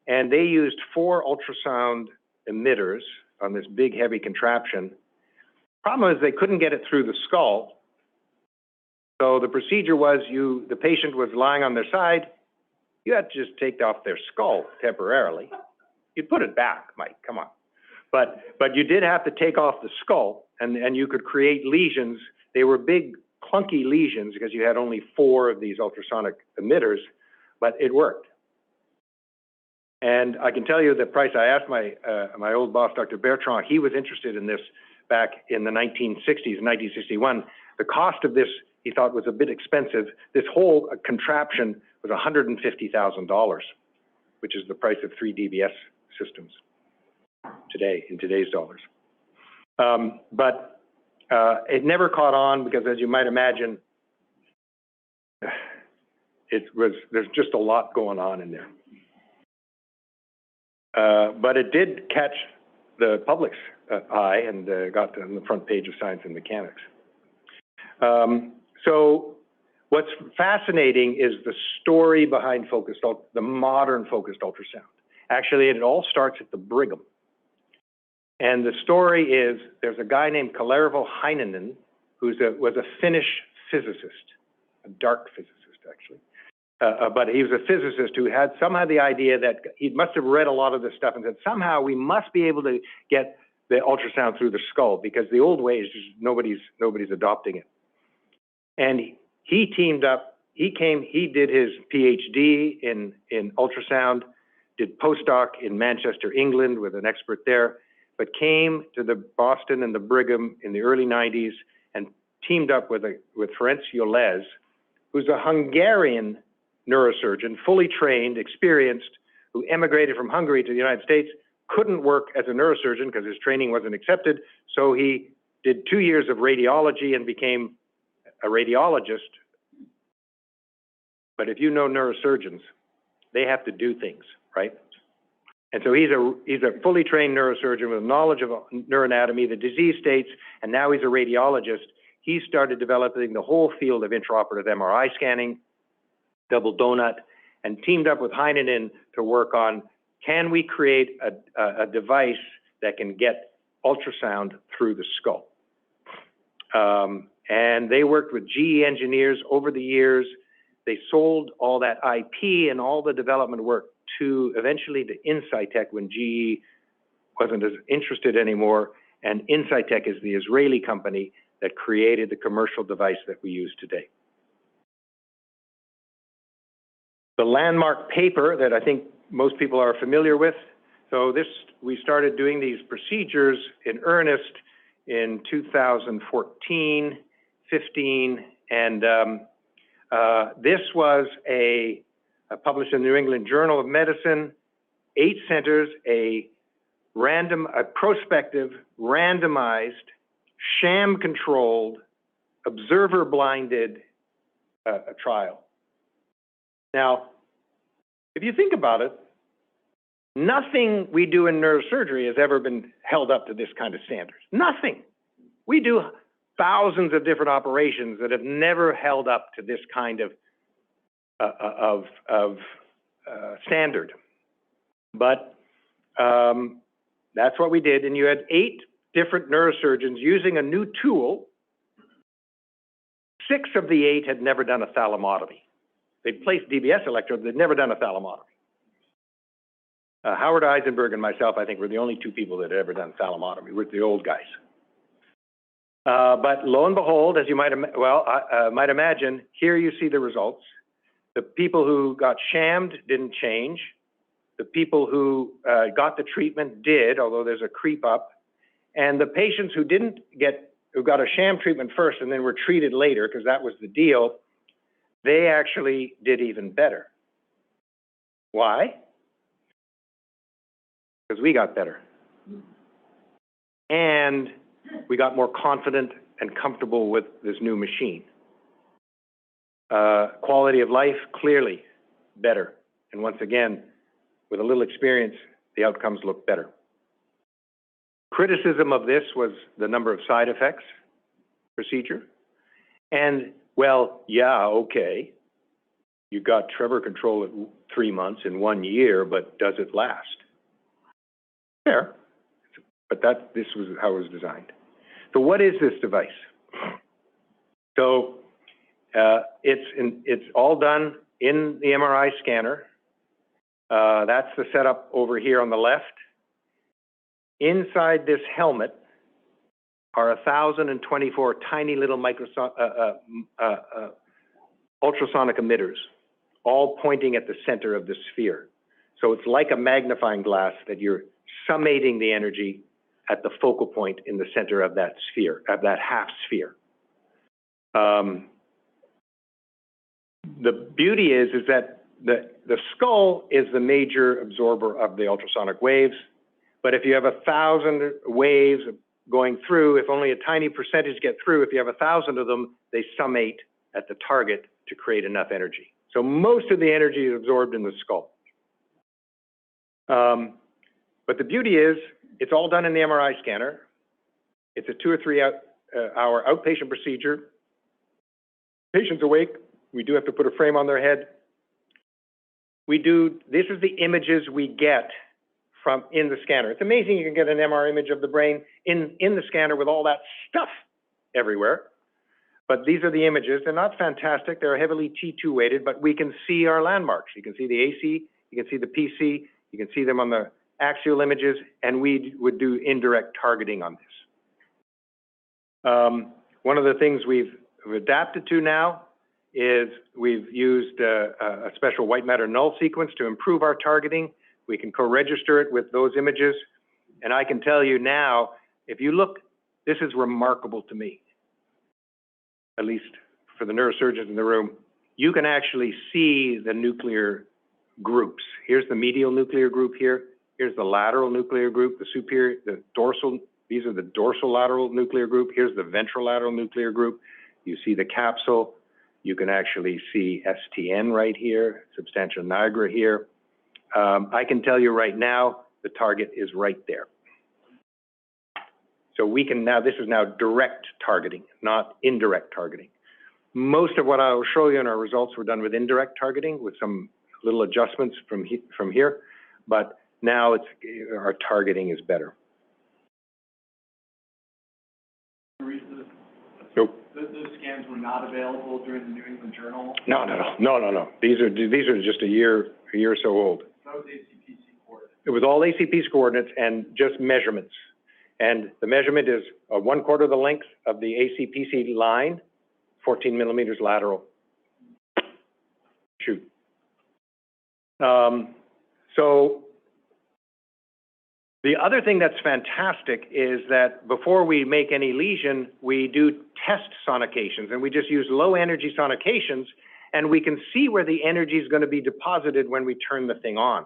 And they used 4 ultrasound emitters on this big, heavy contraption. Problem is they couldn't get it through the skull. So the procedure was the patient was lying on their side. You had to just take off their skull temporarily. You'd put it back, Mike, come on. But you did have to take off the skull, and you could create lesions. They were big, clunky lesions because you had only 4 of these ultrasonic emitters, but it worked. And I can tell you the price. I asked my old boss, Dr. Bertrand, he was interested in this back in the 1960s, 1961. The cost of this, he thought, was a bit expensive. This whole contraption was $150,000, which is the price of 3 DBS systems today, in today's dollars. But it never caught on because, as you might imagine, there's just a lot going on in there. But it did catch the public's eye and got on the front page of Science and Mechanics. So what's fascinating is the story behind the modern focused ultrasound. Actually, it all starts at the Brigham. And the story is there's a guy named Kalervo Heinonen who was a Finnish physicist, a dark physicist, actually. But he was a physicist who had somehow the idea that he must have read a lot of this stuff and said, somehow we must be able to get the ultrasound through the skull because the old way is just nobody's adopting it. And he teamed up, he did his PhD in ultrasound, did postdoc in Manchester, England with an expert there, but came to the Boston and the Brigham in the early 90s and teamed up with Ferenc Jolez, who's a Hungarian neurosurgeon, fully trained, experienced, who emigrated from Hungary to the United States, couldn't work as a neurosurgeon because his training wasn't accepted. So he did 2 years of radiology and became a radiologist. But if you know neurosurgeons, they have to do things, right? And so he's a fully trained neurosurgeon with knowledge of neuroanatomy, the disease states, and now he's a radiologist. He started developing the whole field of intraoperative MRI scanning, double donut, and teamed up with Heinonen to work on, can we create a device that can get ultrasound through the skull? And they worked with GE engineers over the years. They sold all that IP and all the development work to eventually to Insightec when GE wasn't as interested anymore. And Insightec is the Israeli company that created the commercial device that we use today. The landmark paper that I think most people are familiar with. So we started doing these procedures in earnest in 2014, 15, and this was published in the New England Journal of Medicine, 8 centers, a prospective, randomized, sham-controlled, observer-blinded trial. Now, if you think about it, nothing we do in neurosurgery has ever been held up to this kind of standard. Nothing. We do thousands of different operations that have never held up to this kind of standard. But that's what we did. And you had 8 different neurosurgeons using a new tool. 6 of the 8 had never done a thalamotomy. They'd placed DBS electrodes, they'd never done a thalamotomy. Howard Eisenberg and myself, I think, were the only 2 people that had ever done thalamotomy. We're the old guys. But lo and behold, as you might imagine, here you see the results. The people who got shammed didn't change. The people who got the treatment did, although there's a creep up. And the patients who who got a sham treatment first and then were treated later, because that was the deal, they actually did even better. Why? Because we got better. And we got more confident and comfortable with this new machine. Quality of life, clearly better. And once again, with a little experience, the outcomes look better. Criticism of this was the number of side effects procedure. And, well, yeah, okay, you got tremor control at 3 months in 1 year, but does it last? Fair, but this was how it was designed. So what is this device? So it's all done in the MRI scanner. That's the setup over here on the left. Inside this helmet are 1,024 tiny little ultrasonic emitters, all pointing at the center of the sphere. So it's like a magnifying glass that you're summating the energy at the focal point in the center of that sphere, of that half sphere. The beauty is that the skull is the major absorber of the ultrasonic waves. But if you have 1,000 waves going through, if only a tiny percentage get through, if you have 1,000 of them, they summate at the target to create enough energy. So most of the energy is absorbed in the skull. But the beauty is, it's all done in the MRI scanner. It's a 2 or 3 hour outpatient procedure. Patient's awake. We do have to put a frame on their head. This is the images we get from in the scanner. It's amazing you can get an MR image of the brain in the scanner with all that stuff everywhere. But these are the images. They're not fantastic. They're heavily T2 weighted, but we can see our landmarks. You can see the AC, you can see the PC, you can see them on the axial images, and we would do indirect targeting on this. One of the things we've adapted to now is we've used a special white matter null sequence to improve our targeting. We can co-register it with those images. And I can tell you now, if you look, this is remarkable to me, at least for the neurosurgeons in the room. You can actually see the nuclear groups. Here's the medial nuclear group here. Here's the lateral nuclear group, the dorsal, these are the dorsolateral nuclear group. Here's the ventrolateral nuclear group. You see the capsule. You can actually see STN right here, substantia nigra here. I can tell you right now, the target is right there. So we can now, this is now direct targeting, not indirect targeting. Most of what I will show you in our results were done with indirect targeting with some little adjustments from here, but now our targeting is better. Those scans were not available during the New England Journal? No. These are just a year or so old. That was ACPC coordinates. It was all ACPC coordinates and just measurements. And the measurement is 1/4 the length of the ACPC line, 14 millimeters lateral. Shoot. So the other thing that's fantastic is that before we make any lesion, we do test sonications, and we just use low energy sonications, and we can see where the energy is going to be deposited when we turn the thing on.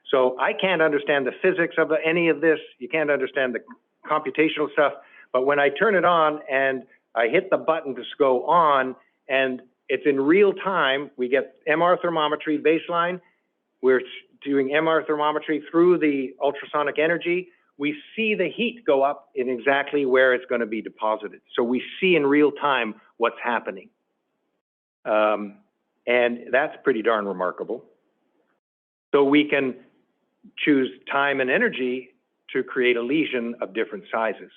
So I can't understand the physics of any of this. You can't understand the computational stuff, but when I turn it on and I hit the button to go on, and it's in real time, we get MR thermometry baseline. We're doing MR thermometry through the ultrasonic energy. We see the heat go up in exactly where it's going to be deposited. So we see in real time what's happening. And that's pretty darn remarkable. So we can choose time and energy to create a lesion of different sizes.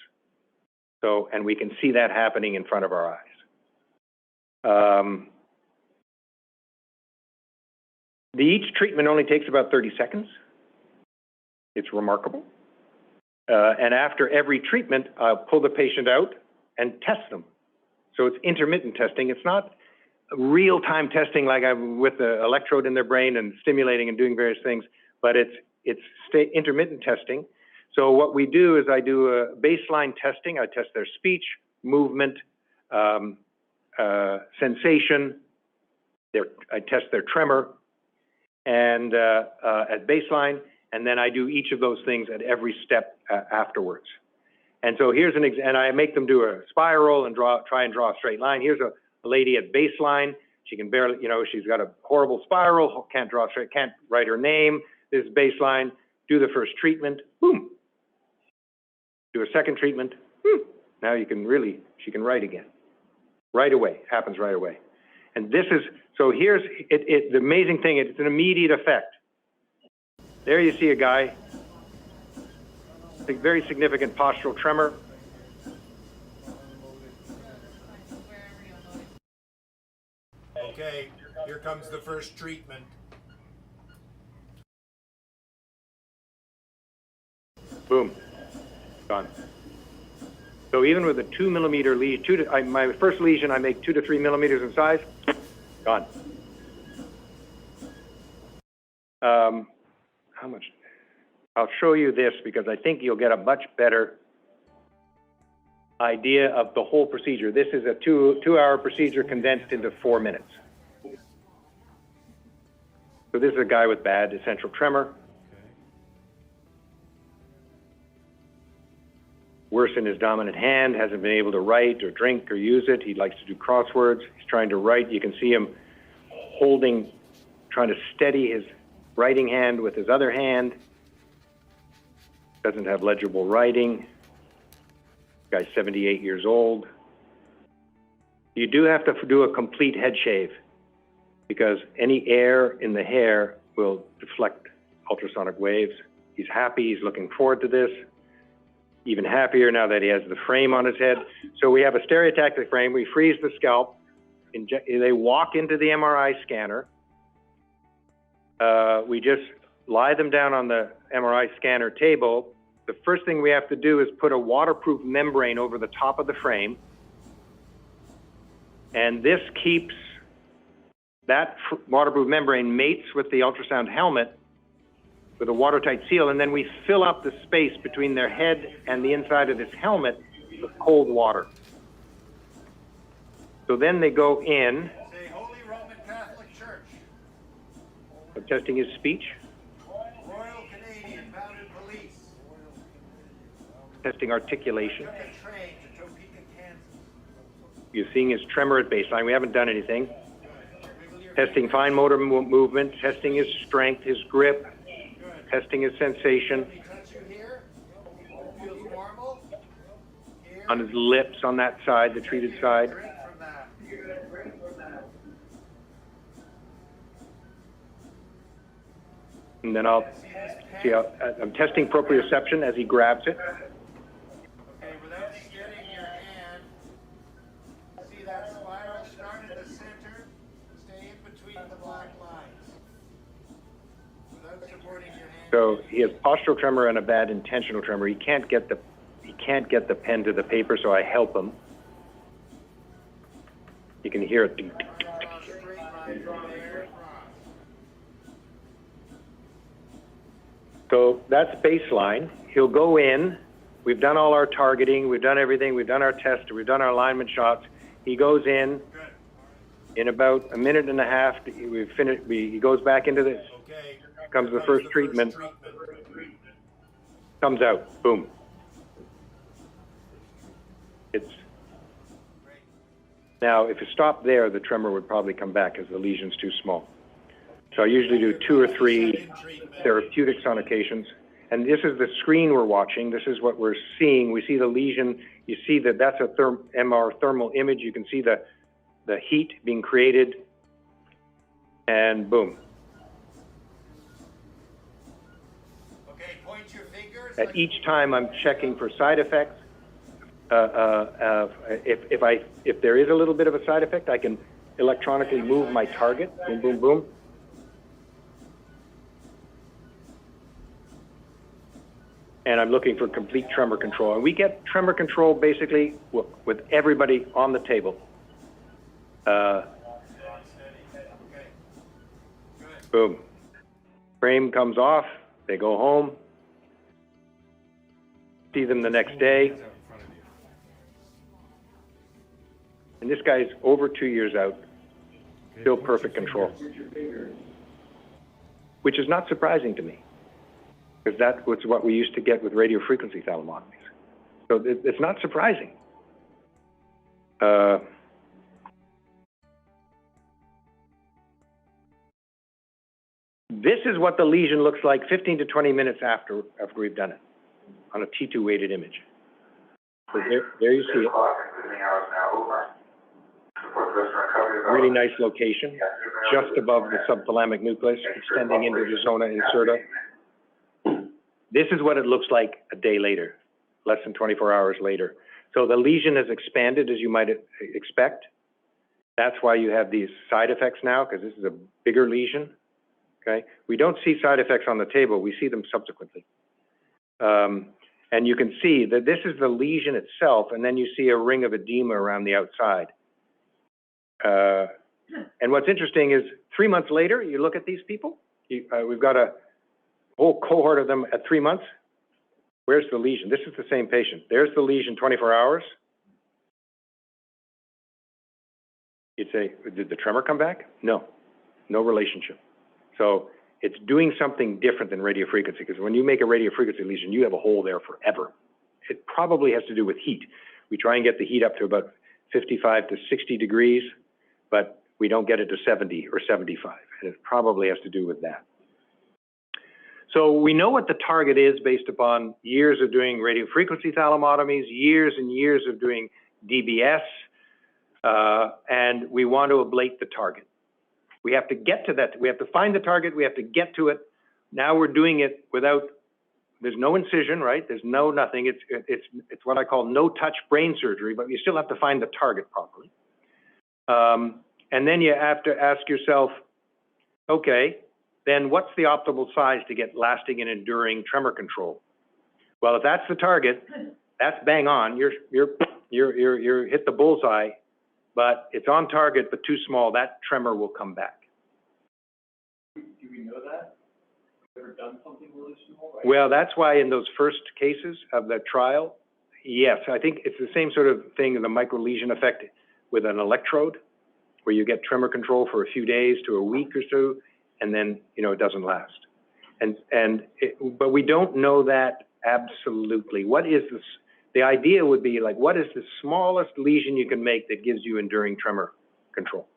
So, and we can see that happening in front of our eyes. Each treatment only takes about 30 seconds. It's remarkable. And after every treatment, I'll pull the patient out and test them. So it's intermittent testing. It's not real-time testing like I'm with the electrode in their brain and stimulating and doing various things, but it's intermittent testing. So what we do is I do a baseline testing. I test their speech, movement, sensation. I test their tremor and at baseline, and then I do each of those things at every step afterwards. And so here's and I make them do a spiral and try and draw a straight line. Here's a lady at baseline. She can barely, you know, she's got a horrible spiral, can't draw straight, can't write her name. This is baseline. Do the first treatment, boom. Do a second treatment, boom. Now she can write again. Right away, happens right away. And this is, so here's, the amazing thing, it's an immediate effect. There you see a guy, a very significant postural tremor. Okay, here comes the first treatment. Boom, gone. So even with a 2 millimeter lesion, my first lesion, I make 2 to 3 millimeters in size, gone. How much? I'll show you this because I think you'll get a much better idea of the whole procedure. This is a two-hour procedure condensed into 4 minutes. So this is a guy with bad essential tremor. Worse in his dominant hand, hasn't been able to write or drink or use it. He likes to do crosswords. He's trying to write. You can see him trying to steady his writing hand with his other hand. Doesn't have legible writing. Guy's 78 years old. You do have to do a complete head shave because any air in the hair will deflect ultrasonic waves. He's happy. He's looking forward to this. Even happier now that he has the frame on his head. So we have a stereotactic frame. We freeze the scalp. They walk into the MRI scanner. We just lie them down on the MRI scanner table. The first thing we have to do is put a waterproof membrane over the top of the frame. And this keeps, that waterproof membrane mates with the ultrasound helmet with a watertight seal, and then we fill up the space between their head and the inside of this helmet with cold water. So then they go in. Say Holy Roman Catholic Church. I'm testing his speech. Royal Canadian Mounted Police. Testing articulation. Took a train to Topeka, Kansas. You're seeing his tremor at baseline. We haven't done anything. Testing fine motor movement, testing his strength, his grip, testing his sensation. Touch you here. Feels normal. Here. On his lips on that side, the treated side. From that. And then I'll see how, I'm testing proprioception as he grabs it. Okay, without steadying your hand, see that spiral start at the center, stay in between the black lines. Without supporting your hand. So he has postural tremor and a bad intentional tremor. He can't get the pen to the paper, so I help him. You can hear it. Straight line from there across. So that's baseline. He'll go in. We've done all our targeting. We've done everything. We've done our test. We've done our alignment shots. He goes in. In about a minute and a half, we've finished. He goes back into this. Okay. Comes the first treatment. Comes out. Boom. It's now. If you stop there, the tremor would probably come back because the lesion's too small. So I usually do 2 or 3 therapeutics on occasions. And this is the screen we're watching. This is what we're seeing. We see the lesion. You see that that's a MR thermal image. You can see the heat being created. And boom. Okay, point your fingers. At each time, I'm checking for side effects. If there is a little bit of a side effect, I can electronically move my target. Boom, boom, boom. And I'm looking for complete tremor control. And we get tremor control basically with everybody on the table. Boom. Frame comes off, they go home. See them the next day. And this guy's over 2 years out, still perfect control. Which is not surprising to me, because that was what we used to get with radiofrequency thalamotomies. So it's not surprising. This is what the lesion looks like 15 to 20 minutes after we've done it on a T2 weighted image. So there you see it. Really nice location, just above the subthalamic nucleus, extending into the zona incerta. This is what it looks like a day later, less than 24 hours later. So the lesion has expanded, as you might expect. That's why you have these side effects now, because this is a bigger lesion. Okay, we don't see side effects on the table, we see them subsequently. And you can see that this is the lesion itself, and then you see a ring of edema around the outside. And what's interesting is 3 months later, you look at these people, we've got a whole cohort of them at 3 months. Where's the lesion? This is the same patient. There's the lesion 24 hours. You'd say, did the tremor come back? No, no relationship. So it's doing something different than radiofrequency, because when you make a radiofrequency lesion, you have a hole there forever. It probably has to do with heat. We try and get the heat up to about 55 to 60 degrees, but we don't get it to 70 or 75, and it probably has to do with that. So we know what the target is based upon years of doing radiofrequency thalamotomies, years and years of doing DBS, and we want to ablate the target. We have to get to that. We have to find the target. We have to get to it. Now we're doing it without, there's no incision, right? There's no nothing. It's what I call no-touch brain surgery, but you still have to find the target properly. And then you have to ask yourself, okay, then what's the optimal size to get lasting and enduring tremor control? Well, if that's the target, that's bang on. You're hit the bullseye, but it's on target, but too small. That tremor will come back. Do we know that? Have you ever done something really small? Right? Well, that's why in those first cases of the trial, yes, I think it's the same sort of thing in the microlesion effect with an electrode, where you get tremor control for a few days to a week or so, and then, it doesn't last. But we don't know that absolutely. What is this? The idea would be like, what is the smallest lesion you can make that gives you enduring tremor control?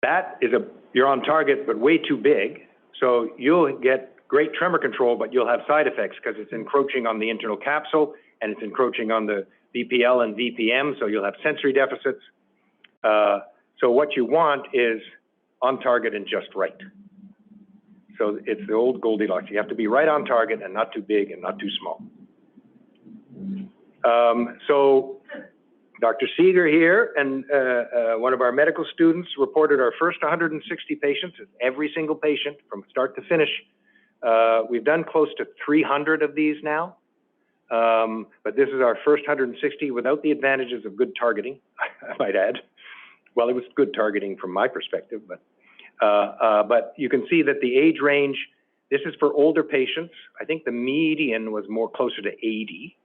That is you're on target, but way too big. So you'll get great tremor control, but you'll have side effects because it's encroaching on the internal capsule and it's encroaching on the VPL and VPM. So you'll have sensory deficits. So what you want is on target and just right. So it's the old Goldilocks. You have to be right on target and not too big and not too small. So Dr. Seeger here and one of our medical students reported our first 160 patients, every single patient from start to finish. We've done close to 300 of these now, but this is our first 160 without the advantages of good targeting, I might add. Well, it was good targeting from my perspective, but you can see that the age range, this is for older patients. I think the median was more closer to 80.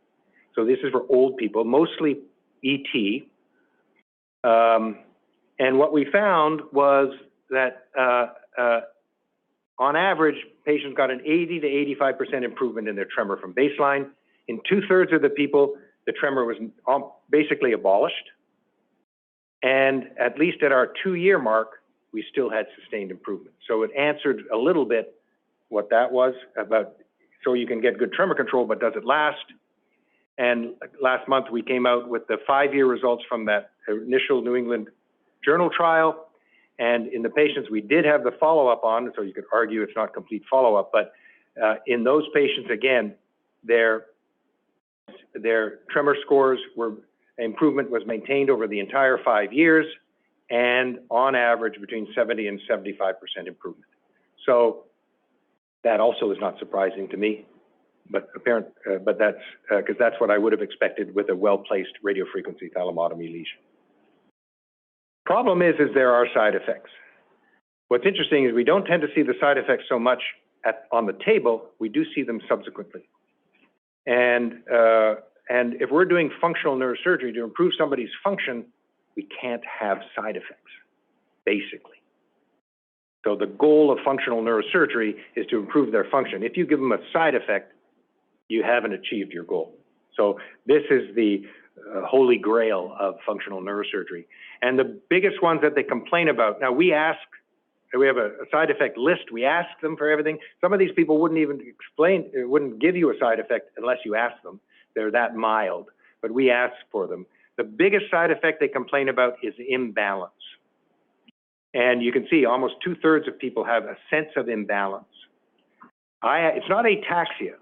So this is for old people, mostly ET. And what we found was that on average, patients got an 80 to 85% improvement in their tremor from baseline. In 2/3 of the people, the tremor was basically abolished. And at least at our 2-year mark, we still had sustained improvement. So it answered a little bit what that was about. So you can get good tremor control, but does it last? And last month, we came out with the 5-year results from that initial New England Journal trial. And in the patients we did have the follow-up on, so you could argue it's not complete follow-up, but in those patients, again, their tremor scores improvement was maintained over the entire 5 years, and on average between 70 and 75% improvement. So that also is not surprising to me, but that's because that's what I would have expected with a well-placed radiofrequency thalamotomy lesion. Problem is there are side effects. What's interesting is we don't tend to see the side effects so much on the table, we do see them subsequently. And if we're doing functional neurosurgery to improve somebody's function, we can't have side effects, basically. So the goal of functional neurosurgery is to improve their function. If you give them a side effect, you haven't achieved your goal. So this is the holy grail of functional neurosurgery. And the biggest ones that they complain about, now we have a side effect list, we ask them for everything. Some of these people wouldn't even wouldn't give you a side effect unless you ask them. They're that mild, but we ask for them. The biggest side effect they complain about is imbalance. And you can see almost 2/3 of people have a sense of imbalance. It's not ataxia.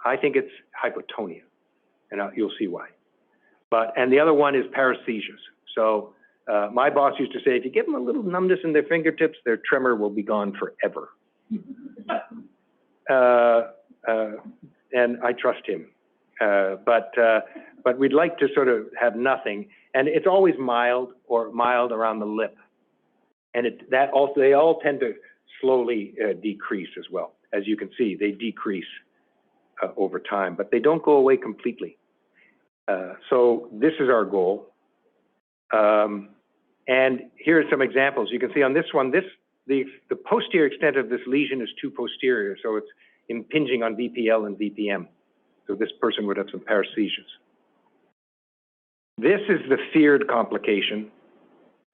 I think it's hypotonia, and you'll see why. And the other one is paresthesias. So my boss used to say, if you give them a little numbness in their fingertips, their tremor will be gone forever. And I trust him. But we'd like to sort of have nothing. And it's always mild or mild around the lip. And they all tend to slowly decrease as well. As you can see, they decrease over time, but they don't go away completely. So this is our goal. And here are some examples. You can see on this one, the posterior extent of this lesion is too posterior, so it's impinging on VPL and VPM. So this person would have some paresthesias. This is the feared complication.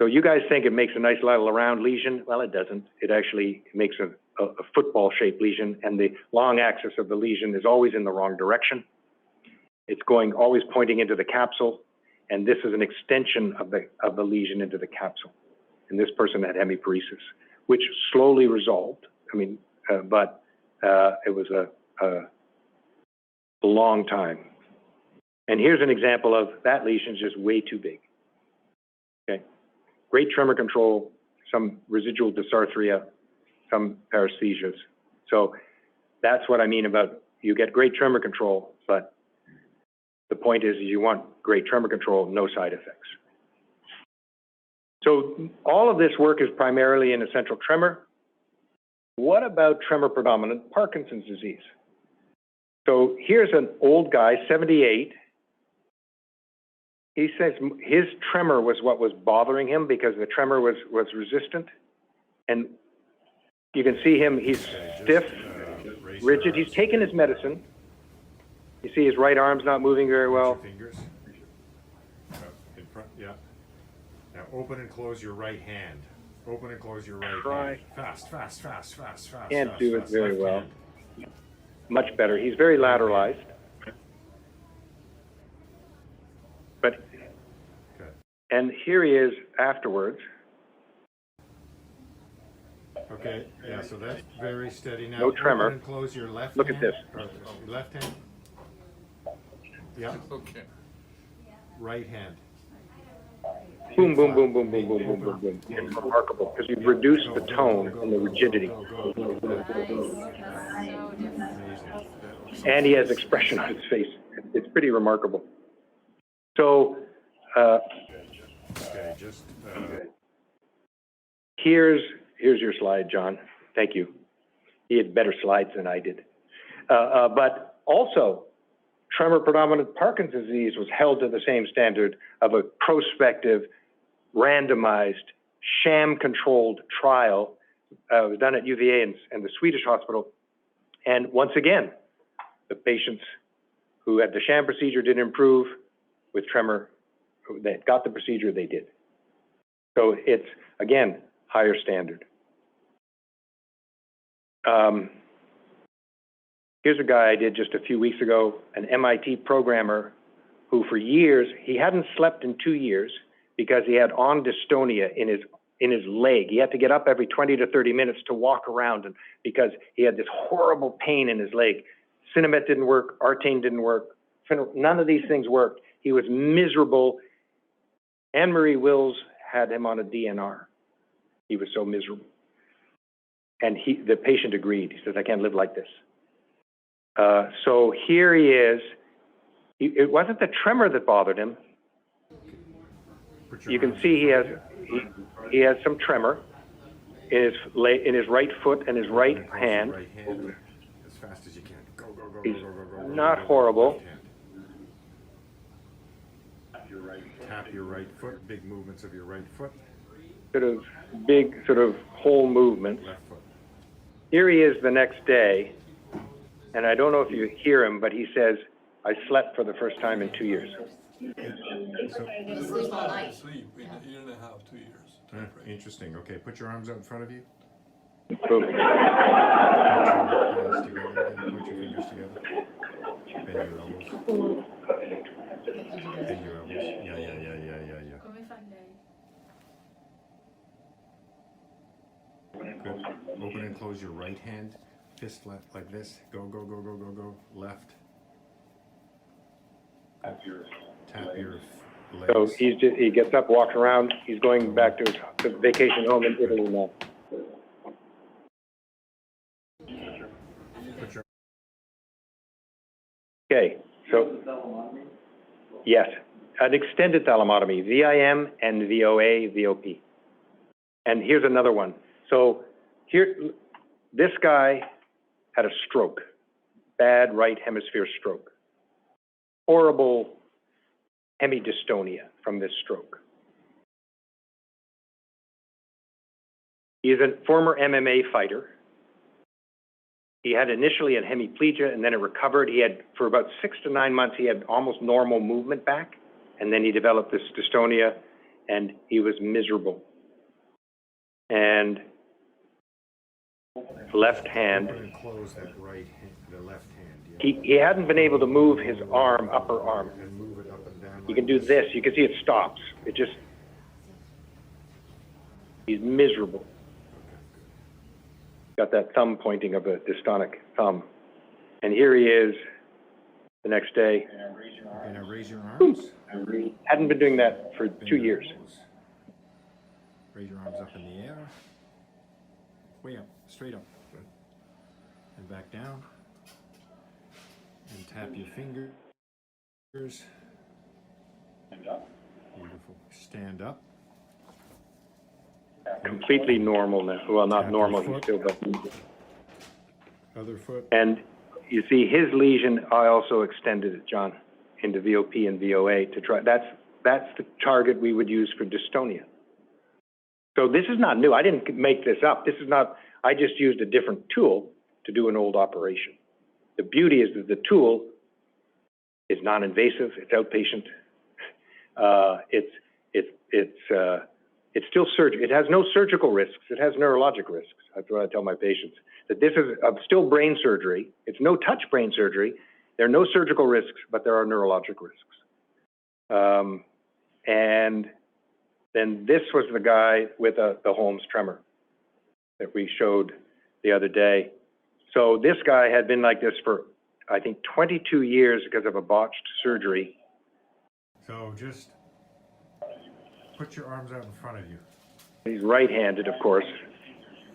So you guys think it makes a nice little round lesion. Well, it doesn't. It actually makes a football-shaped lesion, and the long axis of the lesion is always in the wrong direction. It's always pointing into the capsule, and this is an extension of the lesion into the capsule. And this person had hemiparesis, which slowly resolved. I mean, but it was a long time. And here's an example of that lesion just way too big. Okay, great tremor control, some residual dysarthria, some paresthesias. So that's what I mean about you get great tremor control, but the point is you want great tremor control, no side effects. So all of this work is primarily in essential tremor. What about tremor predominant Parkinson's disease? So here's an old guy, 78. He says his tremor was what was bothering him because the tremor was resistant. And you can see him, he's stiff, rigid. He's taken his medicine. You see his right arm's not moving very well. Fingers. In front, yeah. Now open and close your right hand. Open and close your right hand. Fast. Can't do it very well. Much better. He's very lateralized. But, Okay. and here he is afterwards. Okay, yeah, so that's very steady. Now No tremor. open and close your left Look hand. at this. Left hand. Yeah. Okay. Right hand. Boom, boom, boom, boom, boom, boom, boom, boom, boom. It's remarkable because you've reduced the tone and the rigidity. And he has expression on his face. It's pretty remarkable. So Okay, just here's your slide, John. Thank you. He had better slides than I did. But also, tremor predominant Parkinson's disease was held to the same standard of a prospective, randomized, sham-controlled trial. It was done at UVA and the Swedish hospital. And once again, the patients who had the sham procedure didn't improve with tremor. They got the procedure, they did. So it's, again, higher standard. Here's a guy I did just a few weeks ago, an MIT programmer who for years, he hadn't slept in 2 years because he had on dystonia in his leg. He had to get up every 20 to 30 minutes to walk around because he had this horrible pain in his leg. Cinemet didn't work, Artane didn't work, none of these things worked. He was miserable. Anne-Marie Wills had him on a DNR. He was so miserable. And the patient agreed. He says, I can't live like this. So here he is. It wasn't the tremor that bothered him. You can see he has some tremor. in his right foot and his right Open and close your hand. right hand as fast as you can. Go, go, go, He's go, go, go, go, go, not go, go, horrible. left hand. Tap your right foot, big movements of your right foot, Sort of big, sort of whole movements. left foot. Here he is the next day, and I don't know if you hear him, but he says, "I slept for the first time in 2 years." So, Sleep all night. Sleep in a year and a half, 2 years. interesting. Okay, put your arms out in front of you. Boom. Put your hands together again. Put your fingers together. Bend your elbows. Bend your elbows. Yeah. Come Sunday. Good. Open and close your right hand. Fist left like this. Go, go, go, go, go, go. Left. Tap your legs. So he gets up, walks around. He's going back to his vacation home in Italy now. Put your Okay, so yes, an extended thalamotomy, VIM and VOA, VOP. And here's another one. So here, this guy had a stroke, bad right hemisphere stroke, horrible hemidystonia from this stroke. He is a former MMA fighter. He had initially a hemiplegia and then it recovered. He had, for about 6 to 9 months, he had almost normal movement back. And then he developed this dystonia and he was miserable. And left hand, open and close that right hand, the left hand. Yeah. he hadn't been able to move his arm, upper arm. And move it up and down. You can do this. You can see it stops. It just, he's miserable. Got that thumb pointing of a dystonic thumb. And here he is the next day. Okay, now raise your arms. Hadn't been doing that for Bend 2 your years. elbows. Raise your arms up in the air. Way up, straight up. Good. And back down. And tap your fingers. Stand up. Beautiful. Stand up. Completely normal now. Well, not Tap normal, your he's foot. still, but. Other foot. And you see his lesion, I also extended it, John, into VOP and VOA to try, that's the target we would use for dystonia. So this is not new. I didn't make this up. This is not, I just used a different tool to do an old operation. The beauty is that the tool is non-invasive, it's outpatient. It's still surgical. It has no surgical risks. It has neurologic risks. That's what I tell my patients. That this is still brain surgery. It's no touch brain surgery. There are no surgical risks, but there are neurologic risks. And then this was the guy with the Holmes tremor that we showed the other day. So this guy had been like this for, I think, 22 years because of a botched surgery. So just put your arms out in front of you. He's right-handed, of course.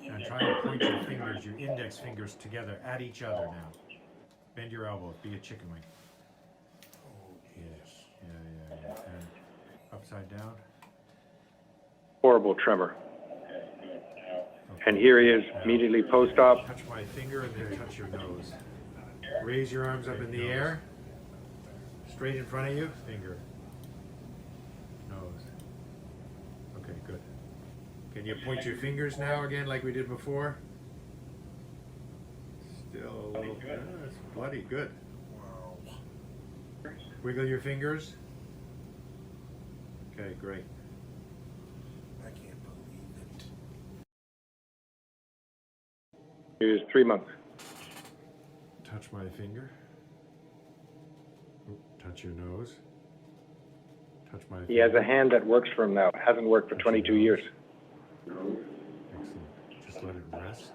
And try and point your fingers, your index fingers together at each other now. Bend your elbows, be a chicken wing. Yes, yeah. And upside down. Horrible tremor. Okay. And here he is, Now, immediately post-op. touch my finger and then touch your nose. Raise your arms up in the air. Straight in front of you, finger. Nose. Okay, good. Can you point your fingers now again like we did before? Still a little, it's bloody good. Wiggle your fingers. Okay, great. I can't believe it. He was 3 months. Touch my finger. Oop, touch your nose. Touch my finger. He has a hand that works for him now. It hasn't worked for 22 years. Excellent. Just let it rest.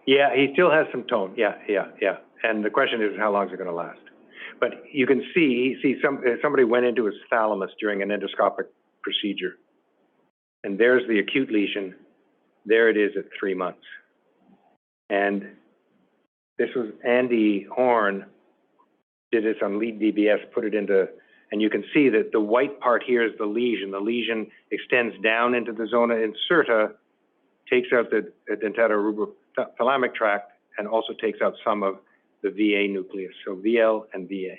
Yeah, he still has some tone. Yeah. And the question is, how long is it going to last? But you can see, somebody went into his thalamus during an endoscopic procedure. And there's the acute lesion. There it is at 3 months. And this was Andy Horn did this on lead DBS, put it into, and you can see that the white part here is the lesion. The lesion extends down into the zona incerta takes out the dentatorubothalamic tract, and also takes out some of the VA nucleus, so VL and VA.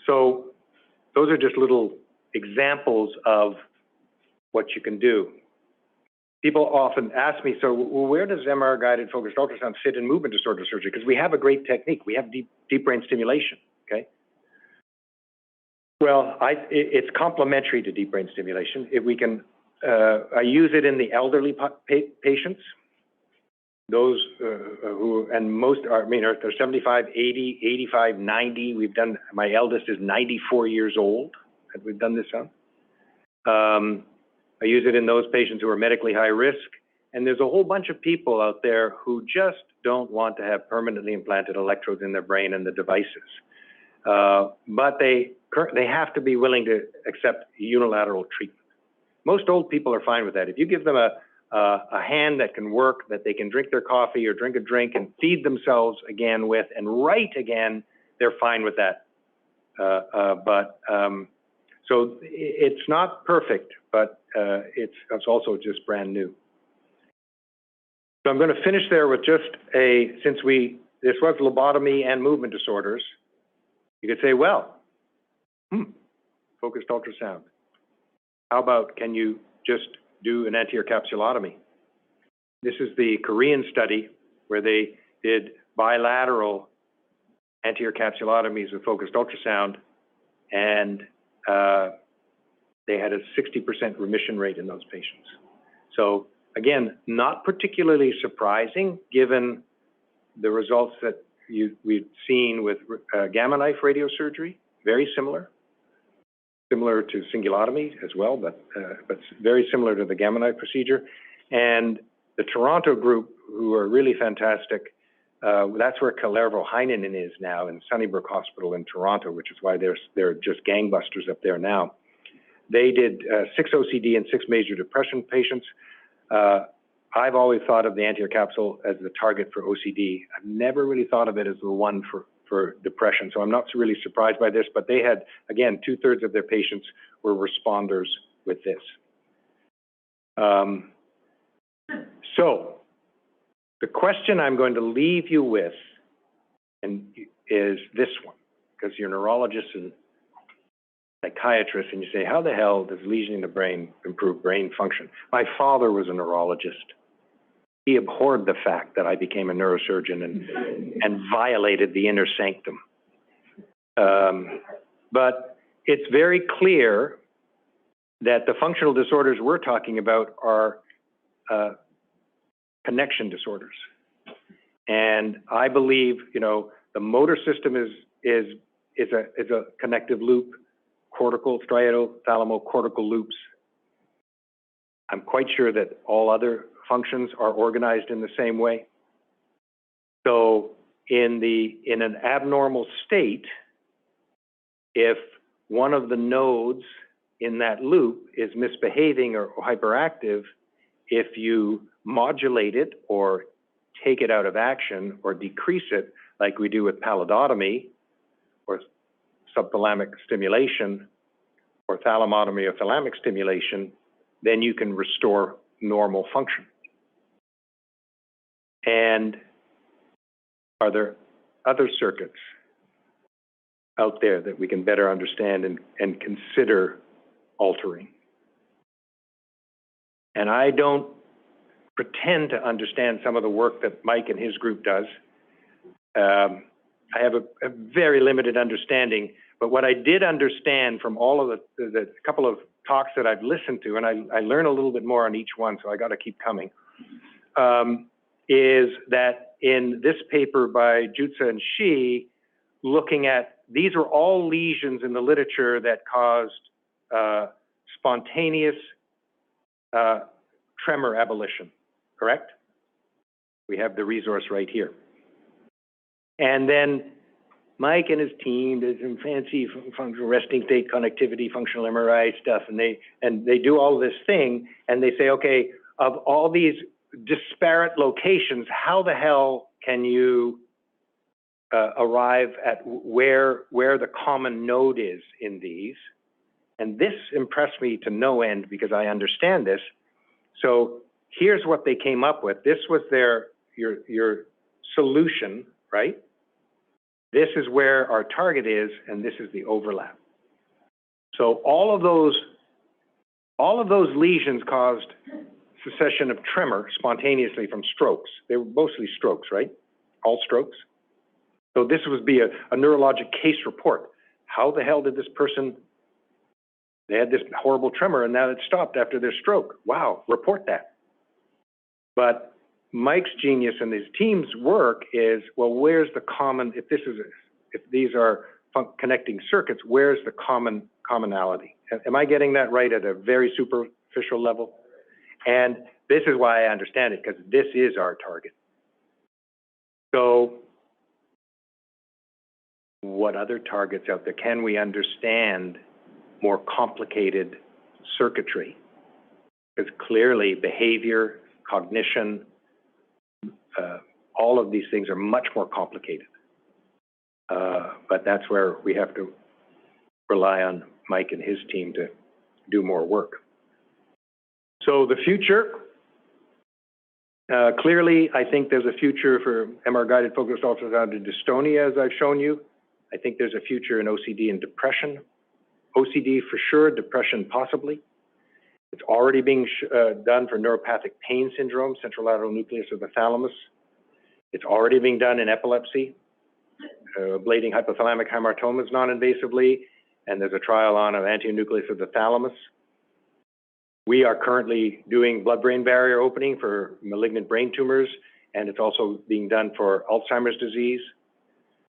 So those are just little examples of what you can do. People often ask me, so well, where does MR-guided focused ultrasound fit in movement disorder surgery? Because we have a great technique. We have deep brain stimulation, okay? Well, it's complementary to deep brain stimulation. If we can, I use it in the elderly patients, those who, and most are, I mean, they're 75, 80, 85, 90. We've done, my eldest is 94 years old that we've done this on. I use it in those patients who are medically high risk. And there's a whole bunch of people out there who just don't want to have permanently implanted electrodes in their brain and the devices. But they have to be willing to accept unilateral treatment. Most old people are fine with that. If you give them a hand that can work, that they can drink their coffee or drink a drink and feed themselves again with and write again, they're fine with that. So it's not perfect, but it's also just brand new. So I'm going to finish there with just since this was lobotomy and movement disorders, you could say, well, focused ultrasound. How about, can you just do an anterior capsulotomy? This is the Korean study where they did bilateral anterior capsulotomies with focused ultrasound, and they had a 60% remission rate in those patients. So again, not particularly surprising given the results that we've seen with gamma knife radiosurgery, very similar to cingulotomy as well, but very similar to the gamma knife procedure. And the Toronto group, who are really fantastic, that's where Kalervo Heinonen is now in Sunnybrook Hospital in Toronto, which is why they're just gangbusters up there now. They did 6 OCD and 6 major depression patients. I've always thought of the anterior capsule as the target for OCD. I've never really thought of it as the one for depression, so I'm not really surprised by this, but they had, again, 2/3 of their patients were responders with this. So the question I'm going to leave you with is this one, because you're neurologists and psychiatrists, and you say, how the hell does lesion in the brain improve brain function? My father was a neurologist. He abhorred the fact that I became a neurosurgeon and violated the inner sanctum. But it's very clear that the functional disorders we're talking about are connection disorders. And I believe, the motor system is a connective loop, cortical, striato-thalamo-cortical loops. I'm quite sure that all other functions are organized in the same way. So in an abnormal state, if one of the nodes in that loop is misbehaving or hyperactive, if you modulate it or take it out of action or decrease it, like we do with pallidotomy or subthalamic stimulation or thalamotomy or thalamic stimulation, then you can restore normal function. And are there other circuits out there that we can better understand and consider altering? And I don't pretend to understand some of the work that Mike and his group does. I have a very limited understanding, but what I did understand from all of the couple of talks that I've listened to, and I learn a little bit more on each one, so I got to keep coming, is that in this paper by Jutsa and Shi, looking at, these are all lesions in the literature that caused spontaneous tremor abolition, correct? We have the resource right here. And then Mike and his team did some fancy functional resting state connectivity, functional MRI stuff, and they do all this thing, and they say, okay, of all these disparate locations, how the hell can you arrive at where the common node is in these? And and this impressed me to no end because I understand this. So here's what they came up with. This was your solution, right? This is where our target is, and this is the overlap. So all of those lesions caused cessation of tremor spontaneously from strokes. They were mostly strokes, right? All strokes. So this would be a neurologic case report. How the hell did this person, they had this horrible tremor and now it stopped after their stroke. Wow, report that. But Mike's genius and his team's work is, well, where's the common, if these are connecting circuits, where's the commonality? Am I getting that right at a very superficial level? And this is why I understand it, because this is our target. So what other targets out there? Can we understand more complicated circuitry? Because clearly behavior, cognition, all of these things are much more complicated. But that's where we have to rely on Mike and his team to do more work. So the future, clearly, I think there's a future for MR-guided focused ultrasound in dystonia, as I've shown you. I think there's a future in OCD and depression. OCD for sure, depression possibly. It's already being done for neuropathic pain syndrome, central nucleus of the thalamus. It's already being done in epilepsy, ablating hypothalamic hamartomas non-invasively, and there's a trial on of antenucleus of the thalamus. We are currently doing blood-brain barrier opening for malignant brain tumors, and it's also being done for Alzheimer's disease.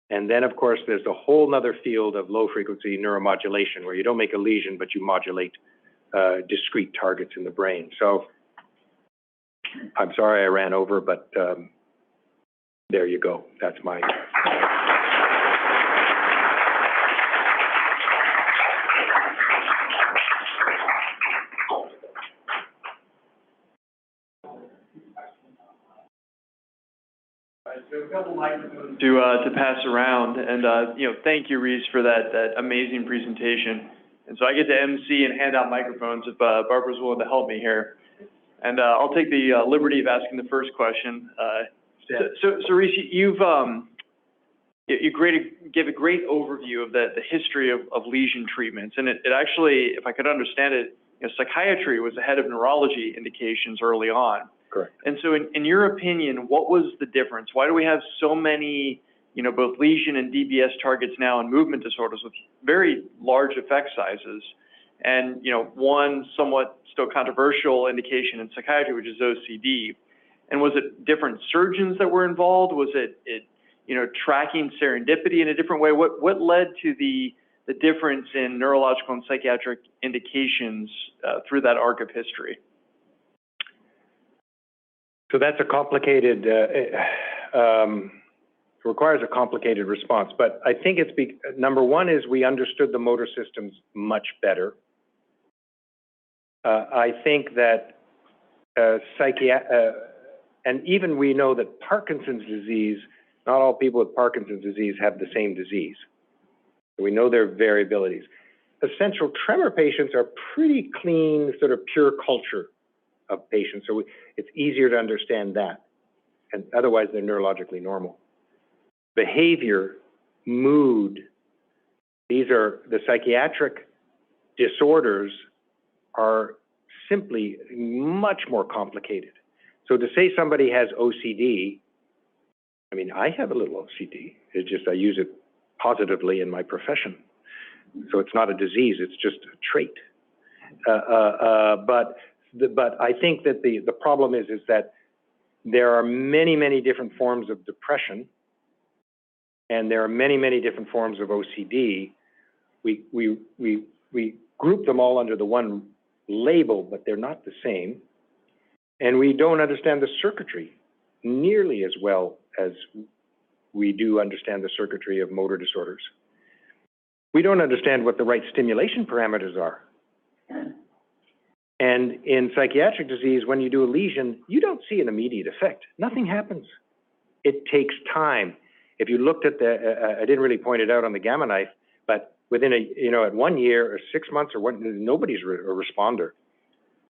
And then, of course, there's a whole other field of low-frequency neuromodulation, where you don't make a lesion, but you modulate discrete targets in the brain. So I'm sorry I ran over, but there you go. That's my... So a couple microphones to pass around, and thank you, Rees, for that amazing presentation. And so I get to MC and hand out microphones if Barbara's willing to help me here. And I'll take the liberty of asking the first question. So Rees, you gave a great overview of the history of lesion treatments, and it actually, if I could understand it, psychiatry was ahead of neurology indications early on. Correct. And so in your opinion, what was the difference? Why do we have so many, both lesion and DBS targets now in movement disorders with very large effect sizes? And, one somewhat still controversial indication in psychiatry, which is OCD. And was it different surgeons that were involved? Was it tracking serendipity in a different way? What led to the difference in neurological and psychiatric indications through that arc of history? So that's a complicated, requires a complicated response. But I think it's, number one is we understood the motor systems much better. I think that and even we know that Parkinson's disease, not all people with Parkinson's disease have the same disease. We know their variabilities. Essential tremor patients are pretty clean, sort of pure culture of patients, so it's easier to understand that, and otherwise they're neurologically normal. Behavior, mood, these are the psychiatric disorders are simply much more complicated. So to say somebody has OCD, I mean, I have a little OCD, it's just I use it positively in my profession. So it's not a disease, it's just a trait. But I think that the problem is that there are many, many different forms of depression, and there are many, many different forms of OCD. We group them all under the one label, but they're not the same. And we don't understand the circuitry nearly as well as we do understand the circuitry of motor disorders. We don't understand what the right stimulation parameters are. And in psychiatric disease, when you do a lesion, you don't see an immediate effect. Nothing happens. It takes time. If you looked at I didn't really point it out on the Gamma knife, but within at 1 year or 6 months or nobody's a responder.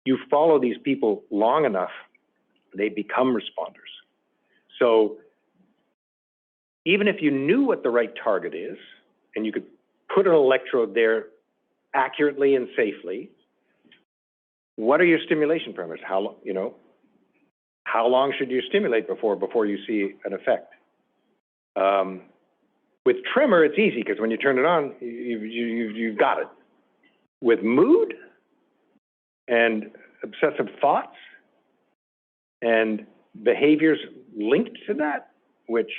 You follow these people long enough, they become responders. So even if you knew what the right target is, and you could put an electrode there accurately and safely, what are your stimulation parameters? How long should you stimulate before you see an effect? With tremor, it's easy because when you turn it on, you've got it. With mood and obsessive thoughts and behaviors linked to that, which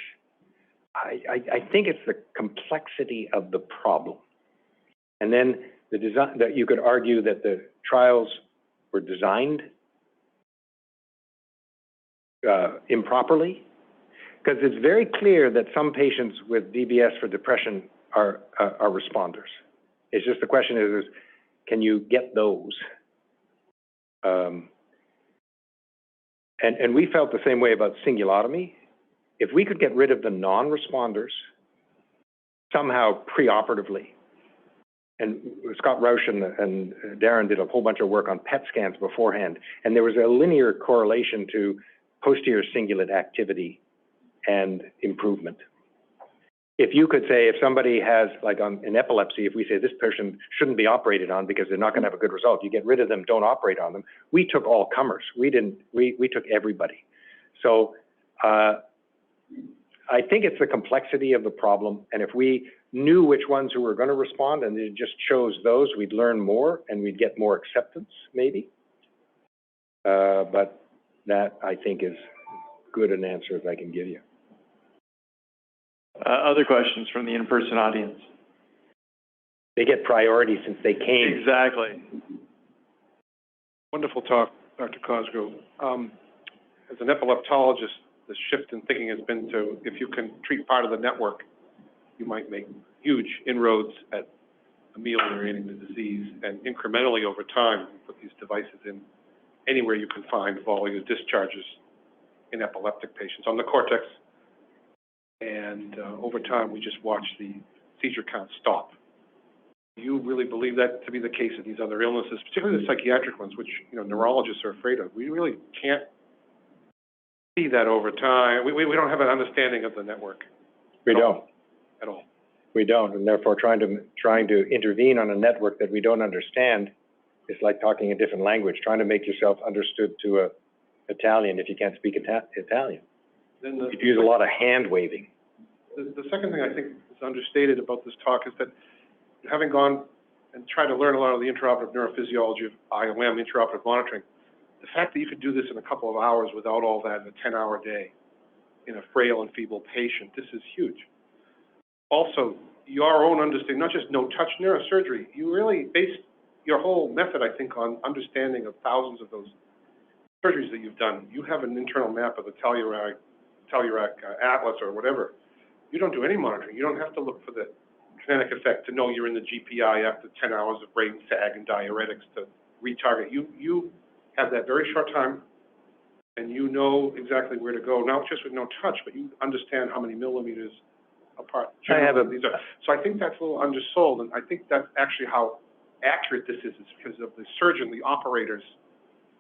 I think it's the complexity of the problem. And then the design, that you could argue that the trials were designed improperly, because it's very clear that some patients with DBS for depression are responders. It's just the question is can you get those? And we felt the same way about cingulotomy. If we could get rid of the non-responders somehow preoperatively, and Scott Rausch and Darren did a whole bunch of work on PET scans beforehand, and there was a linear correlation to posterior cingulate activity and improvement. If you could say, if somebody has, like in epilepsy, if we say this person shouldn't be operated on because they're not going to have a good result, you get rid of them, don't operate on them. We took all comers. We took everybody. So I think it's the complexity of the problem. And if we knew which ones who were going to respond and they just chose those, we'd learn more and we'd get more acceptance, maybe. But that, I think, is good an answer as I can give you. Other questions from the in-person audience? They get priority since they came. Exactly. Wonderful talk, Dr. Cosgrove. As an epileptologist, the shift in thinking has been to, if you can treat part of the network, you might make huge inroads at ameliorating the disease, and incrementally over time, put these devices in anywhere you can find following the discharges in epileptic patients on the cortex. And over time, we just watch the seizure count stop. Do you really believe that to be the case of these other illnesses, particularly the psychiatric ones, which neurologists are afraid of? We really can't see that over time. We don't have an understanding of the network. We don't at all. We don't, and therefore trying to intervene on a network that we don't understand is like talking a different language. Trying to make yourself understood to a Italian if you can't speak Italian. Then you use a lot of hand waving. The second thing I think is understated about this talk is that having gone and tried to learn a lot of the intraoperative neurophysiology of IOM, intraoperative monitoring, the fact that you could do this in a couple of hours without all that in a 10-hour day in a frail and feeble patient, this is huge. Also, your own understanding, not just no-touch neurosurgery, you really based your whole method, I think, on understanding of thousands of those surgeries that you've done. You have an internal map of the Telluride atlas or whatever. You don't do any monitoring. You don't have to look for the kinetic effect to know you're in the GPI after 10 hours of brain sag and diuretics to retarget. You have that very short time, and you know exactly where to go, not just with no touch, but you understand how many millimeters apart. These are. So I think that's a little undersold, and I think that's actually how accurate this is because of the surgeon, the operator's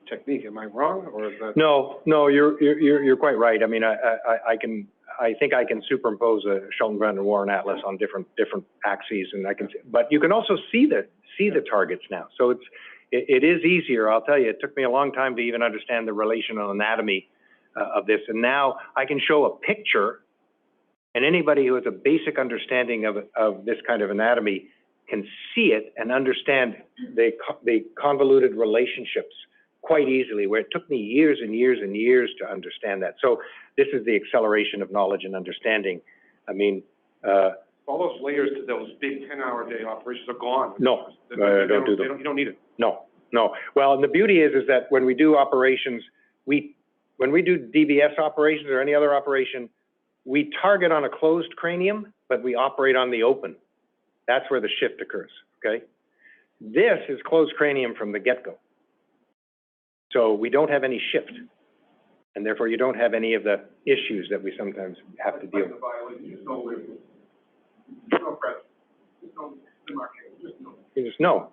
technique. Am I wrong, or is that? No, you're quite right. I mean, I think I can superimpose a Schultengren and Warren Atlas on different axes, and but you can also see the targets now. So it is easier. I'll tell you, it took me a long time to even understand the relational anatomy of this, and now I can show a picture, and anybody who has a basic understanding of this kind of anatomy can see it and understand the convoluted relationships quite easily, where it took me years and years and years to understand that. So this is the acceleration of knowledge and understanding. I mean, all those layers to those big 10-hour day operations are gone. No, don't do them. You don't need it. No. Well, and the beauty is that when we do operations, when we do DBS operations or any other operation, we target on a closed cranium, but we operate on the open. That's where the shift occurs, okay? This is closed cranium from the get-go. So we don't have any shift, and therefore you don't have any of the issues that we sometimes have to deal with. You just know.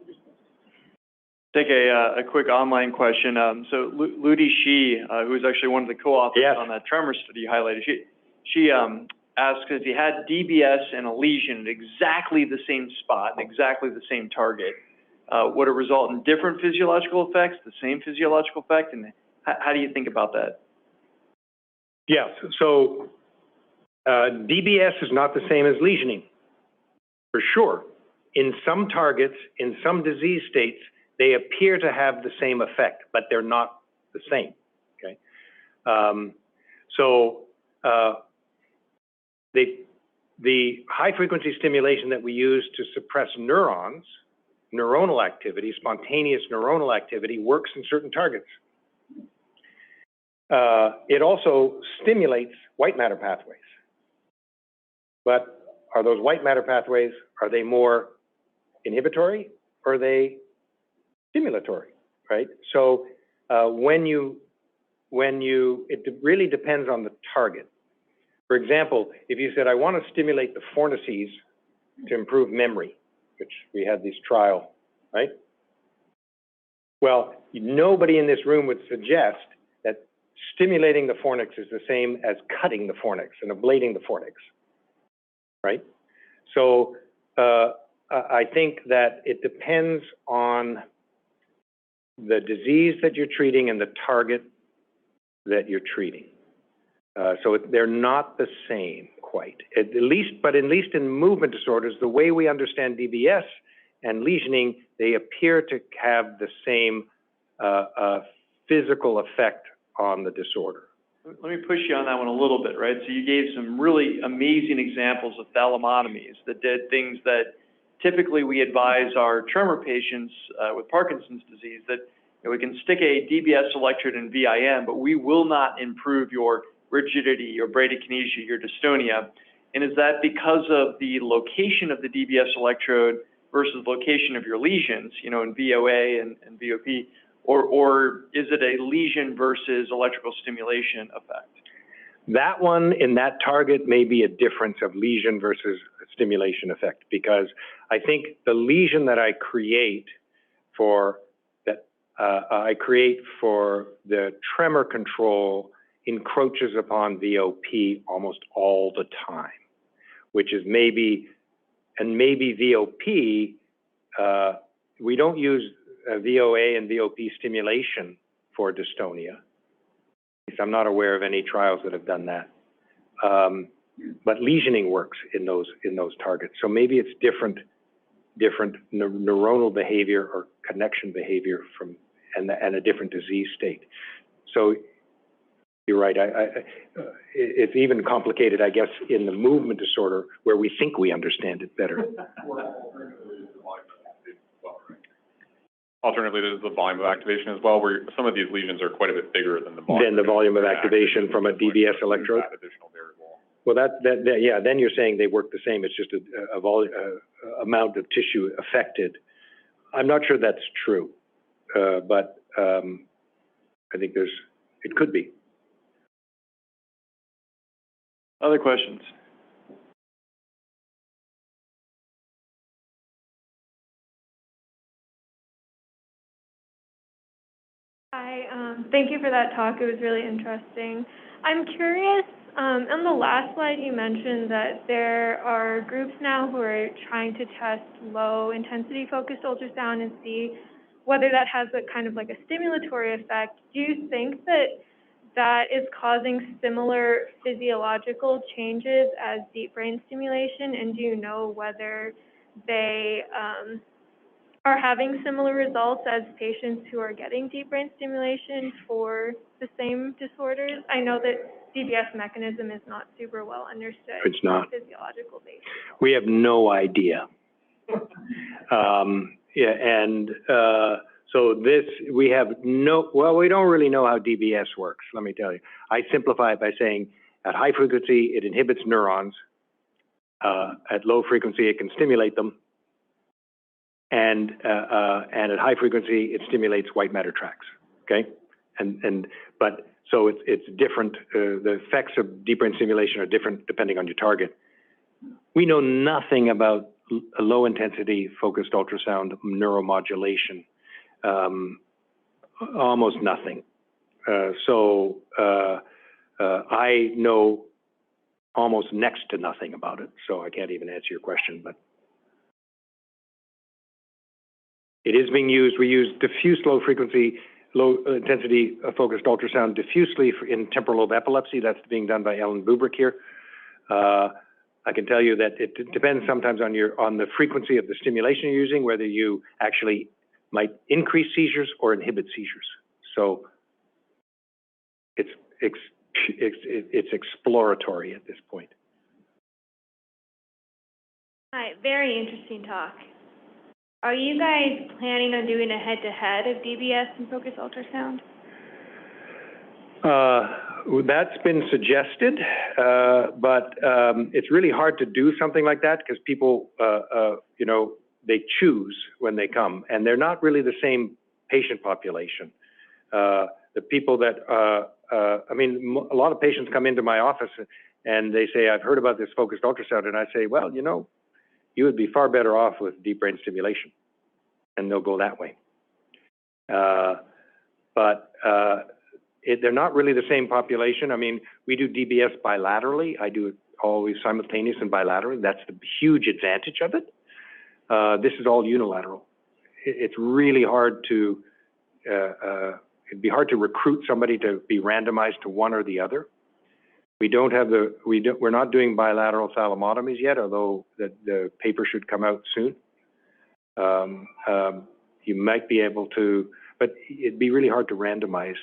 Take a quick online question. So Ludi Shi, who is actually one of the co-authors Yes. on that tremor study you highlighted, she asked if you had DBS and a lesion at exactly the same spot and exactly the same target, would it result in different physiological effects, the same physiological effect, and how do you think about that? Yes, so DBS is not the same as lesioning, for sure. In some targets, in some disease states, they appear to have the same effect, but they're not the same, okay? The high-frequency stimulation that we use to suppress neurons, neuronal activity, spontaneous neuronal activity, works in certain targets. It also stimulates white matter pathways. But are those white matter pathways, are they more inhibitory or are they stimulatory, right? So it really depends on the target. For example, if you said, I want to stimulate the fornices to improve memory, which we had this trial, right? Well, nobody in this room would suggest that stimulating the fornix is the same as cutting the fornix and ablating the fornix, right? So I think that it depends on the disease that you're treating and the target that you're treating. So they're not the same quite, at least in movement disorders, the way we understand DBS and lesioning, they appear to have the same physical effect on the disorder. Let me push you on that one a little bit, right? So you gave some really amazing examples of thalamotomies that did things that typically we advise our tremor patients with Parkinson's disease that we can stick a DBS electrode in VIM, but we will not improve your rigidity, your bradykinesia, your dystonia. And is that because of the location of the DBS electrode versus location of your lesions, in VOA and VOP, or is it a lesion versus electrical stimulation effect? That one in that target may be a difference of lesion versus stimulation effect, because I think the lesion that I create for the tremor control encroaches upon VOP almost all the time, which is maybe VOP, we don't use VOA and VOP stimulation for dystonia. I'm not aware of any trials that have done that. But lesioning works in those targets. So maybe it's different neuronal behavior or connection behavior and a different disease state. So you're right. It's even complicated, I guess, in the movement disorder where we think we understand it better. Alternatively, there's the volume of activation as well, where some of these lesions are quite a bit bigger than the volume of activation from a DBS electrode. That additional variable. Well, yeah. Then you're saying they work the same. It's just a amount of tissue affected. I'm not sure that's true, but I think it could be. Other questions? Hi, thank you for that talk. It was really interesting. I'm curious, on the last slide you mentioned that there are groups now who are trying to test low intensity focused ultrasound and see whether that has a kind of like a stimulatory effect. Do you think that is causing similar physiological changes as deep brain stimulation? And do you know whether they are having similar results as patients who are getting deep brain stimulation for the same disorders? I know that DBS mechanism is not super well understood. It's not. On a physiological basis. We have no idea. So we don't really know how DBS works, let me tell you. I simplify it by saying at high frequency, it inhibits neurons. At low frequency, it can stimulate them. And at high frequency, it stimulates white matter tracts, okay? But so it's different. The effects of deep brain stimulation are different depending on your target. We know nothing about low-intensity focused ultrasound neuromodulation? Almost nothing. I know almost next to nothing about it, so I can't even answer your question, but it is being used. We use diffuse low-intensity focused ultrasound diffusely in temporal lobe epilepsy. That's being done by Ellen Bubrick here. I can tell you that it depends sometimes on the frequency of the stimulation you're using, whether you actually might increase seizures or inhibit seizures. So it's exploratory at this point. Hi, very interesting talk. Are you guys planning on doing a head-to-head of DBS and focused ultrasound? That's been suggested, but it's really hard to do something like that because people, you know, they choose when they come, and they're not really the same patient population. The people that, I mean, a lot of patients come into my office and they say, I've heard about this focused ultrasound, and I say, well, you know, you would be far better off with deep brain stimulation, and they'll go that way. They're not really the same population. I mean, we do DBS bilaterally. I do it always simultaneous and bilaterally. That's the huge advantage of it. This is all unilateral. It's really hard to, it'd be hard to recruit somebody to be randomized to one or the other. We don't have we're not doing bilateral thalamotomies yet, although the paper should come out soon. You might be able to, but it'd be really hard to randomize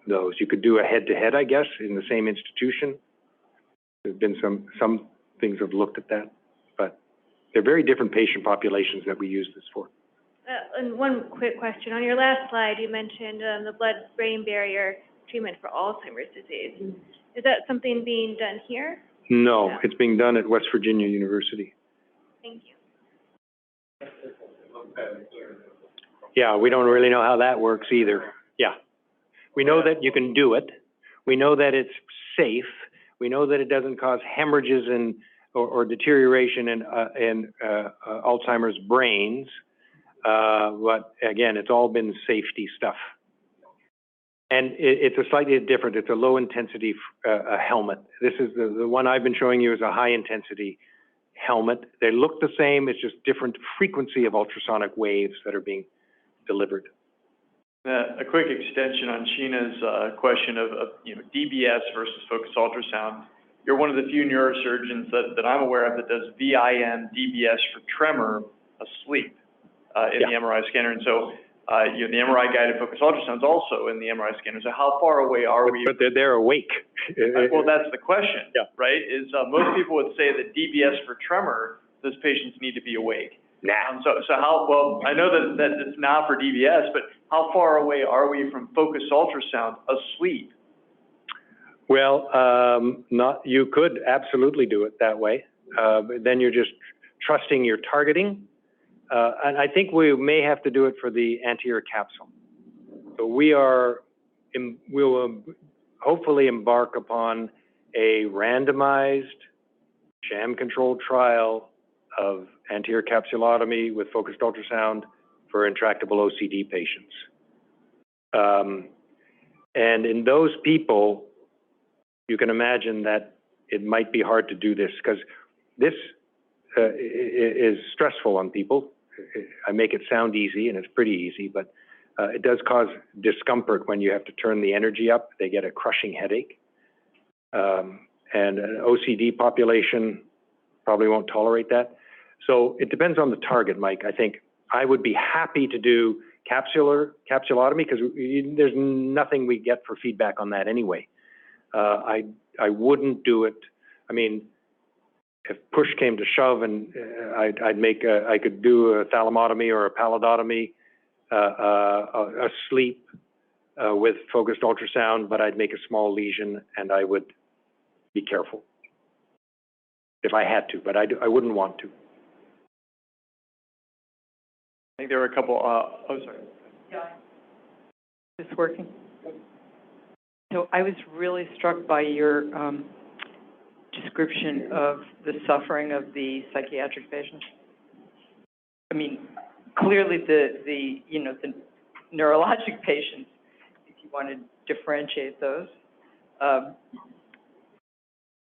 those. You could do a head-to-head, I guess, in the same institution. There's been some things have looked at that, but they're very different patient populations that we use this for. And one quick question. On your last slide, you mentioned the blood-brain barrier treatment for Alzheimer's disease. Is that something being done here? No, it's being done at West Virginia University. Thank you. Yeah, we don't really know how that works either. Yeah. We know that you can do it. We know that it's safe. We know that it doesn't cause hemorrhages or deterioration in Alzheimer's brains. But again, it's all been safety stuff. And it's a slightly different, it's a low intensity helmet. This is the one I've been showing you is a high intensity helmet. They look the same, it's just different frequency of ultrasonic waves that are being delivered. A quick extension on Sheena's question of you know, DBS versus focused ultrasound. You're one of the few neurosurgeons that I'm aware of that does VIM DBS for tremor asleep in the MRI scanner. And so you know, the MRI guided focused ultrasound is also in the MRI scanner. So how far away are we? But they're awake. Well, that's the question, right? Is most people would say that DBS for tremor, those patients need to be awake. Nah. So how, well, I know that it's not for DBS, but how far away are we from focused ultrasound asleep? Well, you could absolutely do it that way. But then you're just trusting your targeting. And I think we may have to do it for the anterior capsule. So we'll hopefully embark upon a randomized, sham-controlled trial of anterior capsulotomy with focused ultrasound for intractable OCD patients. And in those people, you can imagine that it might be hard to do this because this is stressful on people. I make it sound easy, and it's pretty easy, but it does cause discomfort when you have to turn the energy up. They get a crushing headache. And an OCD population probably won't tolerate that. So it depends on the target, Mike. I think I would be happy to do capsulotomy because there's nothing we get for feedback on that anyway. I wouldn't do it. I mean, if push came to shove and I could do a thalamotomy or a pallidotomy asleep with focused ultrasound, but I'd make a small lesion and I would be careful if I had to, but I wouldn't want to. I think there were a couple, oh, sorry. Yeah. Is this working? So I was really struck by your description of the suffering of the psychiatric patients? I mean, clearly the neurologic patients, if you want to differentiate those,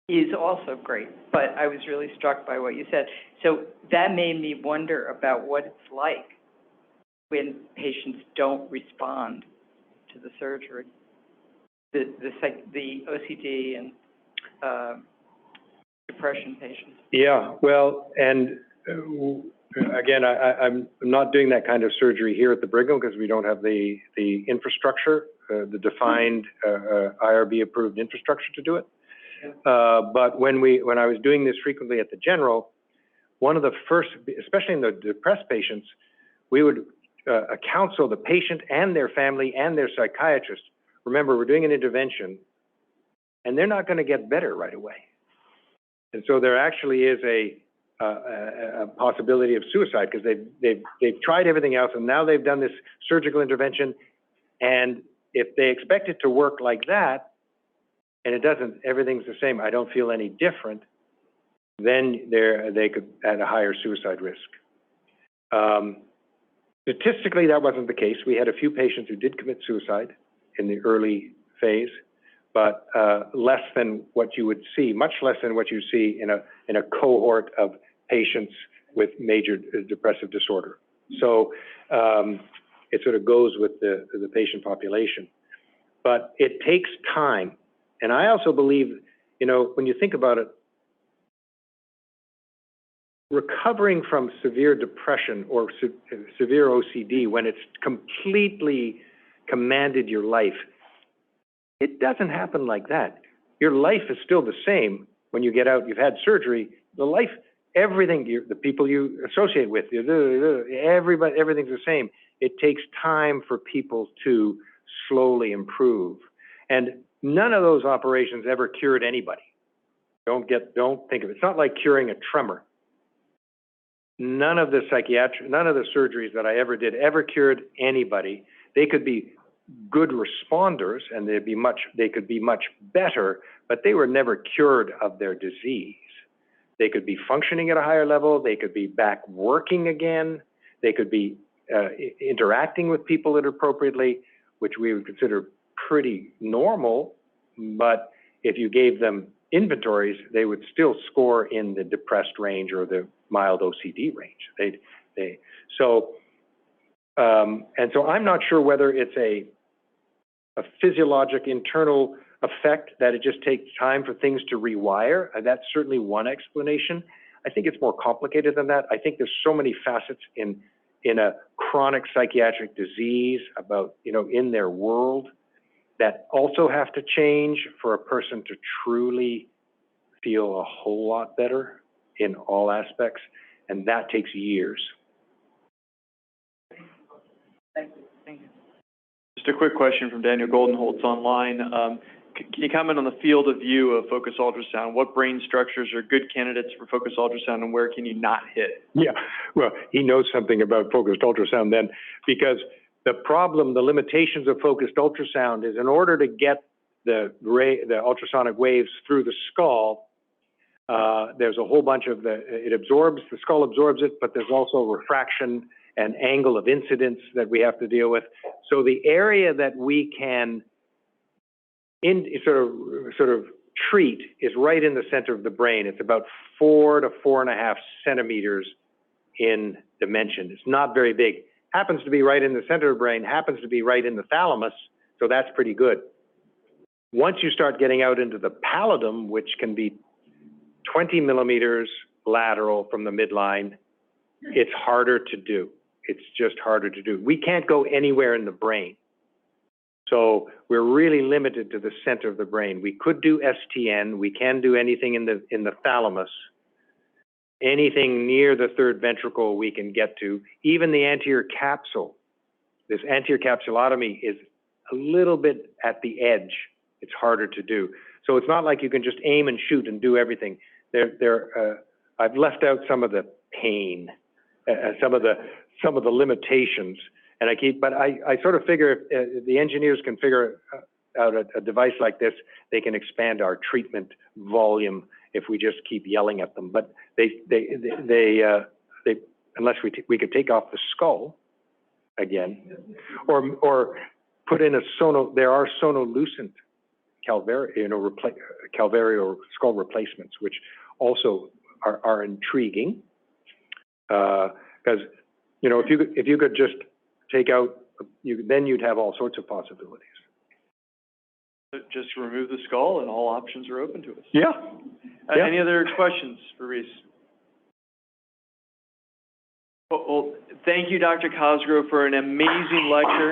is also great, but I was really struck by what you said. So that made me wonder about what it's like when patients don't respond to the surgery, the OCD and depression patients. Yeah, well, and again, I'm not doing that kind of surgery here at the Brigham because we don't have the infrastructure, the defined IRB-approved infrastructure to do it. But when I was doing this frequently at the General, one of the first, especially in the depressed patients, we would counsel the patient and their family and their psychiatrist. Remember, we're doing an intervention, and they're not going to get better right away. And so there actually is a possibility of suicide because they've tried everything else, and now they've done this surgical intervention. And if they expect it to work like that, and it doesn't, everything's the same, I don't feel any different, then they could at a higher suicide risk. Statistically, that wasn't the case. We had a few patients who did commit suicide in the early phase, but less than what you would see, much less than what you see in a cohort of patients with major depressive disorder. So it sort of goes with the patient population. But it takes time. And I also believe, when you think about it, recovering from severe depression or severe OCD when it's completely commanded your life, it doesn't happen like that. Your life is still the same when you get out, you've had surgery, the life, everything, the people you associate with, everybody, everything's the same. It takes time for people to slowly improve. And none of those operations ever cured anybody. Don't think of it. It's not like curing a tremor. None of the surgeries that I ever did ever cured anybody. They could be good responders and they could be much better, but they were never cured of their disease. They could be functioning at a higher level. They could be back working again. They could be interacting with people appropriately, which we would consider pretty normal, but if you gave them inventories, they would still score in the depressed range or the mild OCD range. So I'm not sure whether it's a physiologic internal effect that it just takes time for things to rewire. That's certainly one explanation. I think it's more complicated than that. I think there's so many facets in a chronic psychiatric disease about, in their world that also have to change for a person to truly feel a whole lot better in all aspects, and that takes years. Thank you. Just a quick question from Daniel Goldenholtz online. Can you comment on the field of view of focused ultrasound? What brain structures are good candidates for focused ultrasound, and where can you not hit? Yeah, well, he knows something about focused ultrasound then, because the limitations of focused ultrasound is in order to get the ultrasonic waves through the skull, there's a whole bunch of the skull absorbs it, but there's also refraction and angle of incidence that we have to deal with. So the area that we can sort of treat is right in the center of the brain. It's about 4 to 4.5 centimeters in dimension. It's not very big. Happens to be right in the center of the brain, happens to be right in the thalamus, so that's pretty good. Once you start getting out into the pallidum, which can be 20 millimeters lateral from the midline, it's harder to do. It's just harder to do. We can't go anywhere in the brain. So we're really limited to the center of the brain. We could do STN. We can do anything in the thalamus. Anything near the third ventricle we can get to. Even the anterior capsule. This anterior capsulotomy is a little bit at the edge. It's harder to do. So it's not like you can just aim and shoot and do everything. I've left out some of the pain, some of the limitations. And I sort of figure if the engineers can figure out a device like this, they can expand our treatment volume if we just keep yelling at them. But unless we could take off the skull again, or put in there are sonolucent calvario, calvario or skull replacements, which also are intriguing. Because, if you could just take out, then you'd have all sorts of possibilities. Just remove the skull and all options are open to us. Yeah. Any other questions for Rees? Well, thank you, Dr. Cosgrove, for an amazing lecture.